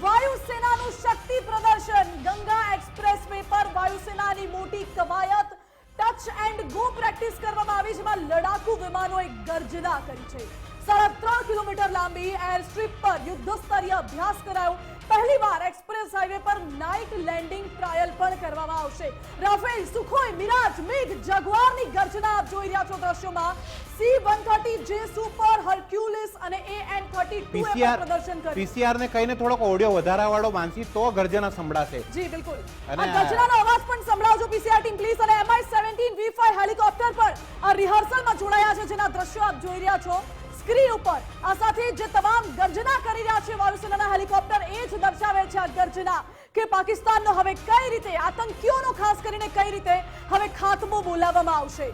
વાયુસેનાનું શક્તિ પ્રદર્શન. ગંગા એક્સપ્રેસ વે પર વાયુસેનાની મોટી કવાયત ટચ એન્ડ ગો પ્રેક્ટિસ કરવામાં આવી, જેમાં લડાકુ વિમાનોએ ગર્જના કરી છે. 3.5 કિલોમીટર લાંબી એર સ્ટ્રીપ પર યુદ્ધ સ્તરીય અભ્યાસ કરાયો. પહેલીવાર એક્સપ્રેસ હાઈવે પર નાઇટ લેન્ડિંગ ટ્રાયલ પણ કરવામાં આવશે. રાફેલ, સુખોઈ, મિરાજ, મિગ, જગુઆરની ગર્જના આપ જોઈ રહ્યા છો દ્રશ્યોમાં. C-130J સુપર, હર્ક્યુલિસ અને AN-32 પ્રદર્શન કર્યું. પીસીઆર ને કહીને થોડોક ઓડિયો વધારાવાળો માનસી તો ગર્જના સંભળાશે. જી બિલકુલ. આ ગર્જનાનો અવાજ પણ સંભળાવજો પીસીઆર ટીમ પ્લીઝ. અને MI-17 V5 હેલિકોપ્ટર પર આ રિહર્સલમાં જોડાયા છે, જેના દ્રશ્યો આપ જોઈ રહ્યા છો સ્ક્રીન ઉપર. આ સાથે જે તમામ ગર્જના કરી રહ્યા છે વાયુસેનાના હેલિકોપ્ટર, એ જ દર્શાવે છે આ ગર્જના કે પાકિસ્તાનનો હવે કઈ રીતે, આતંકીઓનો ખાસ કરીને કઈ રીતે હવે ખાત્મો બોલાવવામાં આવશે.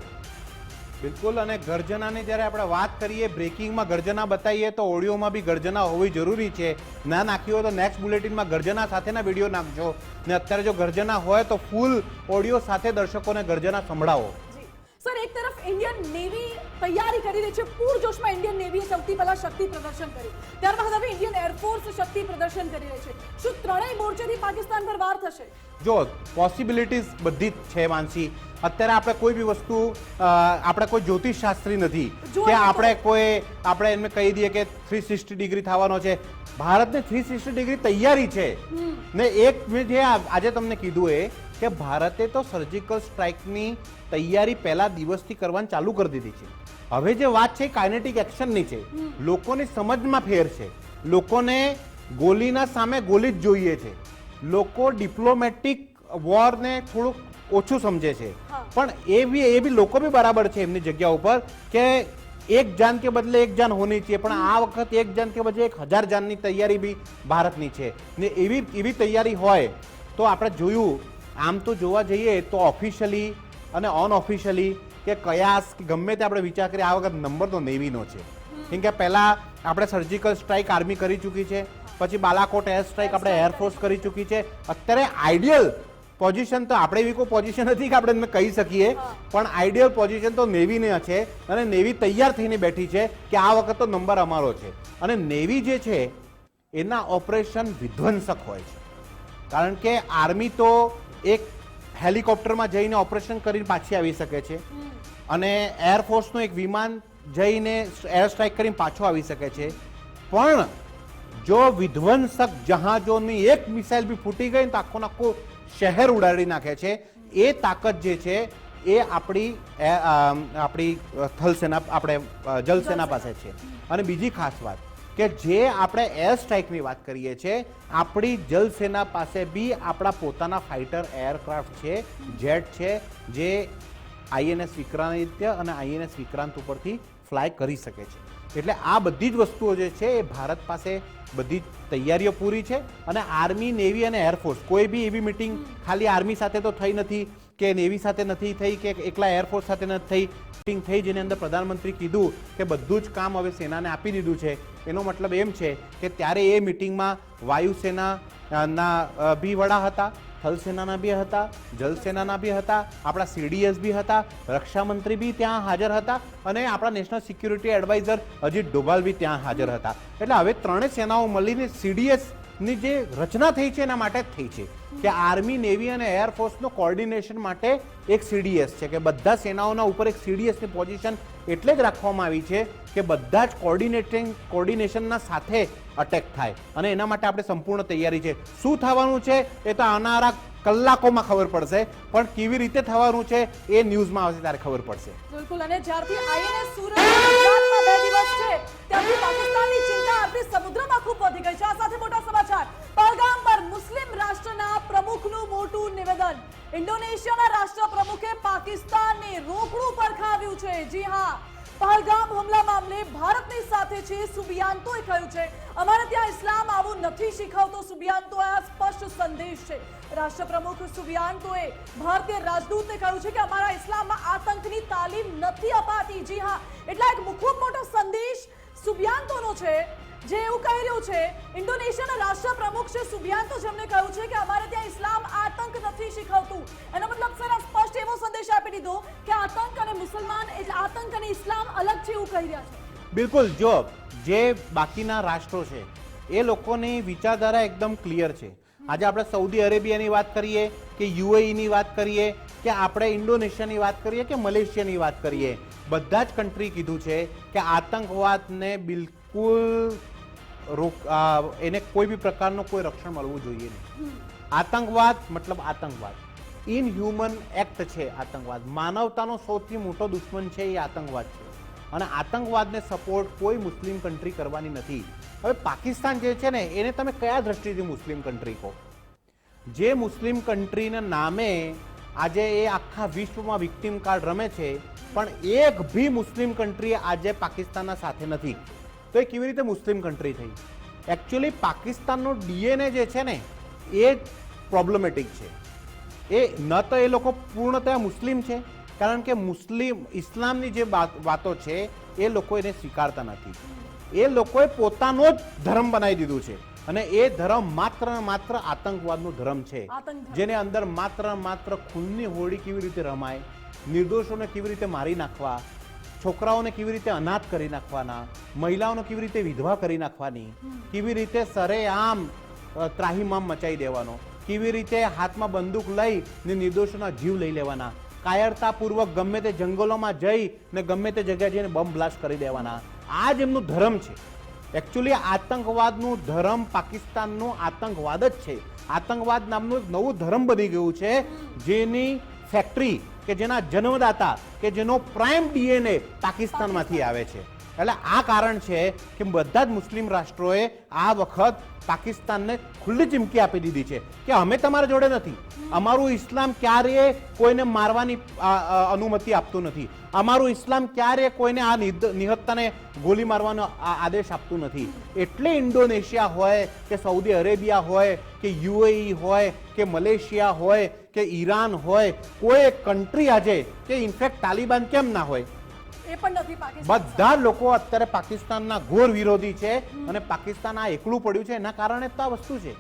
બિલકુલ. અને ગર્જનાની જ્યારે આપણે વાત કરીએ, બ્રેકિંગમાં ગર્જના બતાવીએ તો ઓડિયોમાં બી ગર્જના હોવી જરૂરી છે. ના નાખી હોય તો નેક્સ્ટ બુલેટિનમાં ગર્જના સાથેના વિડીયો નાખજો. ને અત્યારે જો ગર્જના હોય તો ફૂલ ઓડિયો સાથે દર્શકોને ગર્જના સંભળાવો. સર, એક તરફ ઇન્ડિયન નેવી તૈયારી કરી રહી છે, પૂરજોશમાં ઇન્ડિયન નેવીએ સૌથી પહેલા શક્તિ પ્રદર્શન કર્યું, ત્યારબાદ હવે ઇન્ડિયન એરફોર્સ શક્તિ પ્રદર્શન કરી રહી છે. શું ત્રણેય મોરચેથી પાકિસ્તાન પર વાર થશે? જો પોસિબિલિટીઝ બધી જ છે માનસી. અત્યારે આપણે કોઈ બી વસ્તુ, આપણે કોઈ જ્યોતિષ શાસ્ત્રી નથી કે આપણે એમને કહી દઈએ કે 360 ડિગ્રી થવાનો છે. ભારતને 360 ડિગ્રી તૈયારી છે. ને એક મેં જે આજે તમને કીધું એ કે ભારતે તો સર્જિકલ સ્ટ્રાઇકની તૈયારી પહેલા દિવસથી કરવાની ચાલુ કરી દીધી છે. હવે જે વાત છે કાઇનેટિક એક્શનની છે. લોકોની સમજમાં ફેર છે. લોકોને ગોલીના સામે ગોલી જ જોઈએ છે. લોકો ડિપ્લોમેટિક વોરને થોડુંક ઓછું સમજે છે. પણ એ બી લોકો બી બરાબર છે એમની જગ્યા ઉપર કે એક જાન કે બદલે એક જાન હોની चाहिए, પણ આ વખત એક જાન કે બદલે 1000 જાનની તૈયારી બી ભારતની છે. ને એવી તૈયારી હોય તો આપણે જોયું, આમ તો જોવા જઈએ તો ઓફિશિયલી અને અનઓફિશિયલી કે કયાસ કે ગમે તે આપણે વિચાર કરીએ, આ વખત નંબર તો નેવીનો છે. કેમ કે પહેલા આપણે સર્જિકલ સ્ટ્રાઇક આર્મી કરી ચૂકી છે, પછી બાલાકોટ એર સ્ટ્રાઇક આપણે એરફોર્સ કરી ચૂકી છે. અત્યારે આઈડિયલ પોઝિશન તો આપણે એવી કોઈ પોઝિશન નથી કે આપણે કહી શકીએ, પણ આઈડિયલ પોઝિશન તો નેવીને છે અને નેવી તૈયાર થઈને બેઠી છે કે આ વખત તો નંબર અમારો છે. અને નેવી જે છે એના ઓપરેશન વિધ્વંસક હોય છે, કારણ કે આર્મી તો એક હેલિકોપ્ટરમાં જઈને ઓપરેશન કરીને પાછી આવી શકે છે અને એરફોર્સનું એક વિમાન જઈને એર સ્ટ્રાઇક કરીને પાછો આવી શકે છે, પણ જો વિધ્વંસક જહાજોની એક મિસાઇલ બી ફૂટી ગઈ તો આખો આખો શહેર ઉડાડી નાખે છે. એ તાકાત જે છે એ આપણી થલસેના આપણે જલસેના પાસે છે. અને બીજી ખાસ વાત કે જે આપણે એર સ્ટ્રાઇકની વાત કરીએ છીએ, આપણી જલસેના પાસે બી આપણા પોતાના ફાઇટર એરક્રાફ્ટ છે, જેટ છે, જે આઈએનએસ વિક્રાંતિત્ય અને આઈએનએસ વિક્રાંત ઉપરથી ફ્લાય કરી શકે છે. એટલે આ બધી જ વસ્તુઓ જે છે એ ભારત પાસે બધી તૈયારીઓ પૂરી છે. અને આર્મી, નેવી અને એરફોર્સ કોઈ બી એવી મિટિંગ ખાલી આર્મી સાથે તો થઈ નથી કે નેવી સાથે નથી થઈ કે એકલા એરફોર્સ સાથે નથી થઈ. મિટિંગ થઈ જેની અંદર પ્રધાનમંત્રી કીધું કે બધું જ કામ હવે સેનાને આપી દીધું છે. એનો મતલબ એમ છે કે ત્યારે એ મિટિંગમાં વાયુસેનાના બી વડા હતા, થલસેનાના બી હતા, જલસેનાના બી હતા, આપણા સીડીએસ બી હતા, રક્ષામંત્રી બી ત્યાં હાજર હતા અને આપણા national security adviser Ajit Doval બી ત્યાં હાજર હતા. એટલે હવે ત્રણેય સેનાઓ મળીને સીડીએસની જે રચના થઈ છે એના માટે જ થઈ છે કે આર્મી, નેવી અને એરફોર્સનો કોર્ડિનેશન માટે એક સીડીએસ છે, કે બધા સેનાઓના ઉપર એક સીડીએસની પોઝિશન એટલે જ રાખવામાં આવી છે કે બધા જ કોર્ડિનેશનના સાથે અટેક થાય. અને એના માટે આપણે સંપૂર્ણ તૈયારી છે. શું થવાનું છે એ તો આવનારા કલાકોમાં ખબર પડશે, પણ કેવી રીતે થવાનું છે એ ન્યૂઝમાં આવશે ત્યારે ખબર પડશે. બિલકુલ. અને જ્યારથી આઈએનએસ સુરત ગુજરાતમાં 2 દિવસ છે ત્યારથી પાકિસ્તાનની ચિંતા અરબી સમુદ્રમાં ખૂબ વધી ગઈ છે. આ સાથે મોટા સમાચાર. પહલગામ પર મુસ્લિમ રાષ્ટ્રના પ્રમુખનું મોટું નિવેદન. ઇન્ડોનેશિયાના રાષ્ટ્ર પ્રમુખે પાકિસ્તાનને રોકડું પરખાવ્યું છે. જી હા, પહલગામ હુમલા મામલે ભારતની સાથે છે. સુબિયાન્તોએ કહ્યું છે અમારે ત્યાં ઇસ્લામ આવું નથી શીખવતો. સુબિયાન્તો આ સ્પષ્ટ સંદેશ છે. રાષ્ટ્રપ્રમુખ સુબિયાન્તોએ ભારતીય રાજદૂતને કહ્યું છે કે અમારા ઇસ્લામમાં આતંકની તાલીમ નથી અપાતી. જી હા, એટલે એક ખૂબ મોટો સંદેશ સુબિયાન્તોનો છે, જે એવું કહી રહ્યું છે. ઇન્ડોનેશિયાના રાષ્ટ્રપ્રમુખ છે સુબિયાન્તો, જેમણે કહ્યું છે કે અમારે ત્યાં ઇસ્લામ આતંક નથી શીખવતું. એનો મતલબ સર સ્પષ્ટ એવો સંદેશ આપી દીધો કે આતંક અને મુસલમાન એટલે આતંક અને ઇસ્લામ અલગ છે એવું કહી રહ્યા છે. બિલકુલ. જો જે બાકીના રાષ્ટ્રો છે એ લોકોની વિચારધારા એકદમ ક્લિયર છે. આજે આપણે સઉદી અરેબિયાની વાત કરીએ કે યુએઈની વાત કરીએ કે આપણે ઇન્ડોનેશિયાની વાત કરીએ કે મલેશિયાની વાત કરીએ, બધા જ કન્ટ્રી કીધું છે કે આતંકવાદને બિલકુલ એને કોઈ બી પ્રકારનું કોઈ રક્ષણ મળવું જોઈએ નહીં. આતંકવાદ મતલબ આતંકવાદ ઇનહ્યુમન એક્ટ છે. આતંકવાદ માનવતાનો સૌથી મોટો દુશ્મન છે એ આતંકવાદ છે. અને આતંકવાદને સપોર્ટ કોઈ મુસ્લિમ કન્ટ્રી કરવાની નથી. હવે પાકિસ્તાન જે છે ને એને તમે કયા દ્રષ્ટિથી મુસ્લિમ કન્ટ્રી કહો? જે મુસ્લિમ કન્ટ્રીના નામે આજે એ આખા વિશ્વમાં વિક્ટિમ કાર્ડ રમે છે, પણ એક ભી મુસ્લિમ કન્ટ્રી આજે પાકિસ્તાનના સાથે નથી. તો એ કેવી રીતે મુસ્લિમ કન્ટ્રી થઈ? એકચ્યુઅલી પાકિસ્તાનનો ડીએનએ જે છે ને એ પ્રોબ્લેમેટિક છે. એ ન તો એ લોકો પૂર્ણતઃ મુસ્લિમ છે, કારણ કે ઇસ્લામની જે વાતો છે એ લોકો એને સ્વીકારતા નથી. એ લોકોએ પોતાનો જ ધર્મ બનાવી દીધું છે અને એ ધર્મ માત્ર ને માત્ર આતંકવાદનો ધર્મ છે, જેને અંદર માત્ર ખૂનની હોળી કેવી રીતે રમાય, નિર્દોષોને કેવી રીતે મારી નાખવા, છોકરાઓને કેવી રીતે અનાથ કરી નાખવાના, મહિલાઓને કેવી રીતે વિધવા કરી નાખવાની, કેવી રીતે સરેઆમ ત્રાહિમામ મચાઈ દેવાનો, કેવી રીતે હાથમાં બંદૂક લઈ ને નિર્દોષોના જીવ લઈ લેવાના, કાયરતાપૂર્વક ગમે તે જંગલોમાં જઈ ને ગમે તે જગ્યાએ જઈને બોમ્બ બ્લાસ્ટ કરી દેવાના. આ જ એમનું ધર્મ છે. એકચ્યુઅલી આતંકવાદનું ધર્મ પાકિસ્તાનનો આતંકવાદ જ છે. આતંકવાદ નામનું એક નવું ધર્મ બની ગયું છે, જેની ફેક્ટરી કે જેના જન્મદાતા કે જેનો પ્રાઇમ ડીએનએ પાકિસ્તાનમાંથી આવે છે. એટલે આ કારણ છે કે બધા જ મુસ્લિમ રાષ્ટ્રોએ આ વખત પાકિસ્તાનને ખુલ્લી ચીમકી આપી દીધી છે કે અમે તમારા જોડે નથી. અમારું ઇસ્લામ ક્યારેય કોઈને મારવાની અનુમતિ આપતું નથી. અમારું ઇસ્લામ ક્યારેય કોઈને આ નિહત્તાને ગોળી મારવાનો આદેશ આપતું નથી. એટલે ઇન્ડોનેશિયા હોય કે સઉદી અરેબિયા હોય કે યુએઈ હોય કે મલેશિયા હોય કે ઈરાન હોય, કોઈ કન્ટ્રી આજે કે ઇનફેક્ટ તાલિબાન કેમ ના હોય, એ પણ નથી પાકિસ્તાન બધા લોકો અત્યારે પાકિસ્તાનના ઘોર વિરોધી છે અને પાકિસ્તાન આ એકલું પડ્યું છે એના કારણે તો આ વસ્તુ છે.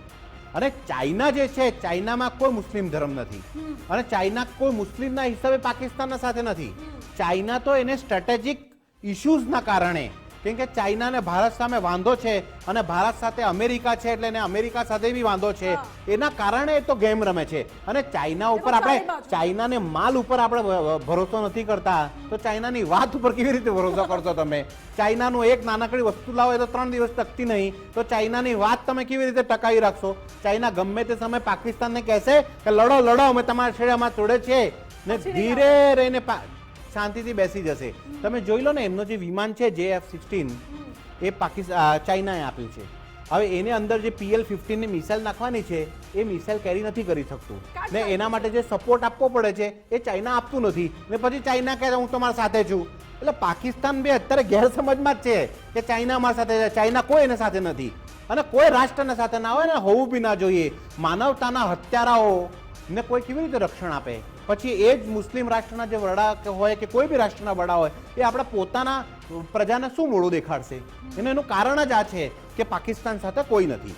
અને ચાઇના જે છે, ચાઇનામાં કોઈ મુસ્લિમ ધર્મ નથી અને ચાઇના કોઈ મુસ્લિમના હિસાબે પાકિસ્તાનના સાથે નથી. ચાઇના તો એને સ્ટ્રેટેજિક ઇશ્યુઝના કારણે, કેમ કે ચાઇનાને ભારત સામે વાંધો છે અને ભારત સાથે અમેરિકા છે એટલે એને અમેરિકા સાથે બી વાંધો છે, એના કારણે એ તો ગેમ રમે છે. અને ચાઇના ઉપર આપણે, ચાઇનાને માલ ઉપર આપણે ભરોસો નથી કરતા તો ચાઇનાની વાત ઉપર કેવી રીતે ભરોસો કરશો તમે? ચાઇનાનું એક નાનકડી વસ્તુ લાવો તો 3 દિવસ ટકતી નહીં, તો ચાઇનાની વાત તમે કેવી રીતે ટકાવી રાખશો? ચાઇના ગમે તે સમય પાકિસ્તાનને કહેશે કે લડો લડો, અમે તમારા છેડામાં તોડે છે ને ધીરે રહીને શાંતિથી બેસી જશે. તમે જોઈ લો ને, એમનો જે વિમાન છે JF-16 એ ચાઇનાએ આપ્યું છે. હવે એને અંદર જે PL-15 ની મિસાઇલ નાખવાની છે એ મિસાઇલ કેરી નથી કરી શકતું ને એના માટે જે સપોર્ટ આપવો પડે છે એ ચાઇના આપતું નથી ને પછી ચાઇના કહે હું તમારા સાથે છું. એટલે પાકિસ્તાન બી અત્યારે ગેરસમજમાં જ છે કે ચાઇના અમારા સાથે છે, ચાઇના કોઈ એના સાથે નથી અને કોઈ રાષ્ટ્રના સાથે ના હોય ને હોવું બી ના જોઈએ. માનવતાના હત્યારાઓ ને કોઈ કેવી રીતે રક્ષણ આપે? પછી એ જ મુસ્લિમ રાષ્ટ્રના જે વડા હોય કે કોઈ બી રાષ્ટ્રના વડા હોય એ આપણા પોતાના પ્રજાને શું મોડું દેખાડશે? એનું કારણ જ આ છે કે પાકિસ્તાન સાથે કોઈ નથી.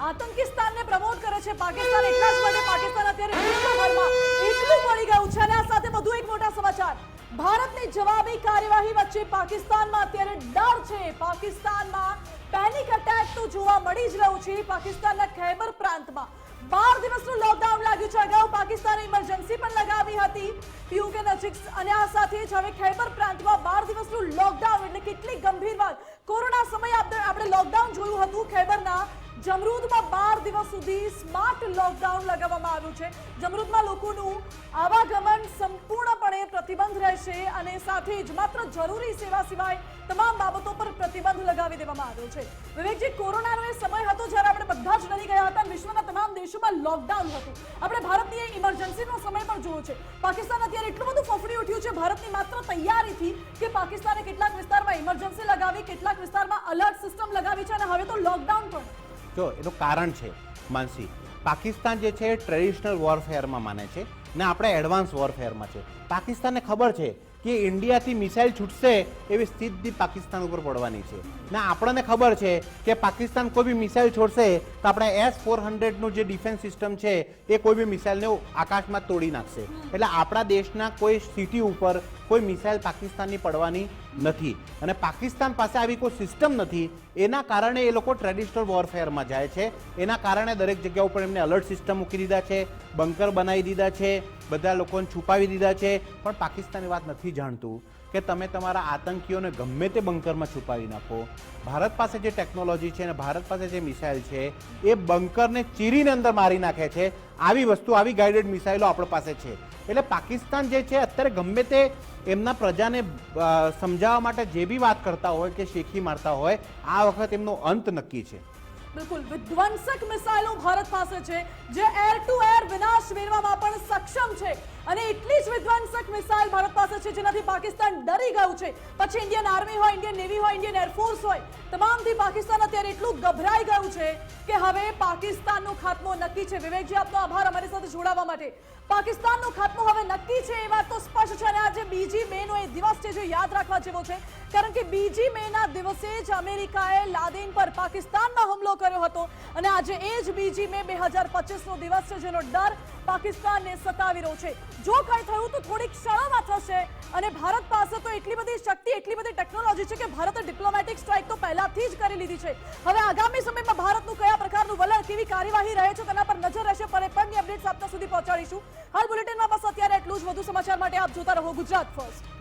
આતંકિસ્તાનને પ્રમોટ કરે છે પાકિસ્તાન, એટલા જ માટે પાકિસ્તાન અત્યારે વિશ્વભરમાં એકલું પડી ગયું છે. અને આ સાથે વધુ એક મોટા સમાચાર, ભારતની જવાબી કાર્યવાહી વચ્ચે પાકિસ્તાનમાં અત્યારે ડર છે. પાકિસ્તાનમાં પેનિક અટેક તો જોવા મળી જ રહ્યું છે. પાકિસ્તાનના ખૈબર પ્રાંતમાં 12 દિવસનું લોકડાઉન લાગ્યું છે. અગાઉ પાકિસ્તાને ઇમરજન્સી પણ લગાવી હતી પીયુકે નજીક, અને આ સાથે જ હવે ખૈબર પ્રાંતમાં 12 દિવસનું લોકડાઉન, એટલે કેટલી ગંભીર વાત. કોરોના સમયે આપણે લોકડાઉન જોયું હતું ખૈબરના જમરૂદમાં 12 દિવસ સુધી સ્માર્ટ લોકડાઉન લગાવવામાં આવ્યું છે. જમરૂદમાં લોકોનું આવાગમન સંપૂર્ણપણે પ્રતિબંધ રહેશે અને સાથે જ માત્ર જરૂરી સેવા સિવાય તમામ બાબતો પર પ્રતિબંધ લગાવી દેવામાં આવ્યો છે. વિવેકજી, કોરોનાનો એ સમય હતો જ્યારે આપણે બધા જ ડરી ગયા હતા, વિશ્વના તમામ દેશોમાં લોકડાઉન હતું. આપણે ભારતની ઇમરજન્સીનો સમય પણ જોયો છે. પાકિસ્તાન અત્યારે એટલું બધું ફફડી ઉઠ્યું છે ભારતની માત્ર તૈયારીથી કે પાકિસ્તાને કેટલાક વિસ્તારમાં ઇમરજન્સી લગાવી, કેટલાક વિસ્તારમાં અલર્ટ સિસ્ટમ લગાવી છે અને હવે તો લોકડાઉન પણ. જો એનું કારણ છે માનસી, પાકિસ્તાન જે છે એ ટ્રેડિશનલ વોરફેરમાં માને છે ને આપણે એડવાન્સ વોરફેરમાં છે. પાકિસ્તાનને ખબર છે કે ઇન્ડિયાથી મિસાઇલ છૂટશે એવી સીધી પાકિસ્તાન ઉપર પડવાની છે ને આપણને ખબર છે કે પાકિસ્તાન કોઈ બી મિસાઇલ છોડશે તો આપણે S-400નું જે ડિફેન્સ સિસ્ટમ છે એ કોઈ બી મિસાઇલને આકાશમાં તોડી નાખશે. એટલે આપણા દેશના કોઈ સિટી ઉપર કોઈ મિસાઇલ પાકિસ્તાનની પડવાની નથી અને પાકિસ્તાન પાસે આવી કોઈ સિસ્ટમ નથી. એના કારણે એ લોકો ટ્રેડિશનલ વોરફેરમાં જાય છે. એના કારણે દરેક જગ્યા ઉપર એમને અલર્ટ સિસ્ટમ મૂકી દીધા છે, બંકર બનાવી દીધા છે, બધા લોકોને છુપાવી દીધા છે. પણ પાકિસ્તાનની વાત નથી જાણતું કે તમે તમારા આતંકીઓને ગમે તે બંકરમાં છુપાવી નાખો. ભારત પાસે જે ટેકનોલોજી છે અને ભારત પાસે જે મિસાઇલ છે એ બંકરને ચીરીને અંદર મારી નાખે છે. આવી વસ્તુ, આવી ગાઈડેડ મિસાઇલો આપણા પાસે છે. એટલે પાકિસ્તાન જે છે અત્યારે ગમે તે એમના પ્રજાને સમજાવવા માટે જે બી વાત કરતા હોય કે શેખી મારતા હોય, આ વખત એમનો અંત નક્કી છે. બિલકુલ, વિધ્વંસક મિસાઇલો ભારત પાસે છે જે એર ટુ એર વિનાશ મેળવવામાં પણ સક્ષમ છે અને એટલી જ વિધ્વંસક મિસાઇલ ભારત પાસે છે જેનાથી પાકિસ્તાન ડરી ગયું છે. પછી ઇન્ડિયન આર્મી હોય, ઇન્ડિયન નેવી હોય, ઇન્ડિયન એરફોર્સ હોય, તમામથી પાકિસ્તાન અત્યારે એટલું ગભરાઈ ગયું છે કે હવે પાકિસ્તાનનો ખાત્મો નક્કી છે. વિવેકજી, આપનો આભાર અમારી સાથે જોડાવા માટે. પાકિસ્તાનનો ખાત્મો હવે નક્કી છે એ વાત તો સ્પષ્ટ છે અને આજે 2 મેનો એ દિવસ છે જે યાદ રાખવા જેવો છે, કારણ કે 2 મેના દિવસે જ અમેરિકાએ લાદેન પર પાકિસ્તાનમાં હુમલો કર્યો હતો અને આજે એ જ 2 મે 2025નો દિવસ છે જેનો ડર પાકિસ્તાનને સતાવી રહ્યો છે. જો કંઈ થયું તો થોડીક ક્ષણોમાં થશે અને ભારત પાસે તો એટલી બધી શક્તિ, એટલી બધી ટેકનોલોજી છે કે ભારતે ડિપ્લોમેટિક સ્ટ્રાઇક તો પહેલાથી જ કરી લીધી છે. હવે આગામી સમયમાં ભારતનું કયા પ્રકારનું વલણ, કેવી કાર્યવાહી રહે છે તેના પર નજર રહેશે. પળની અપડેટ્સ આપના સુધી પહોંચાડીશું. હાલ બુલેટિનમાં બસ અત્યારે એટલું જ. વધુ સમાચાર માટે આપ જોતા રહો ગુજરાત ફર્સ્ટ.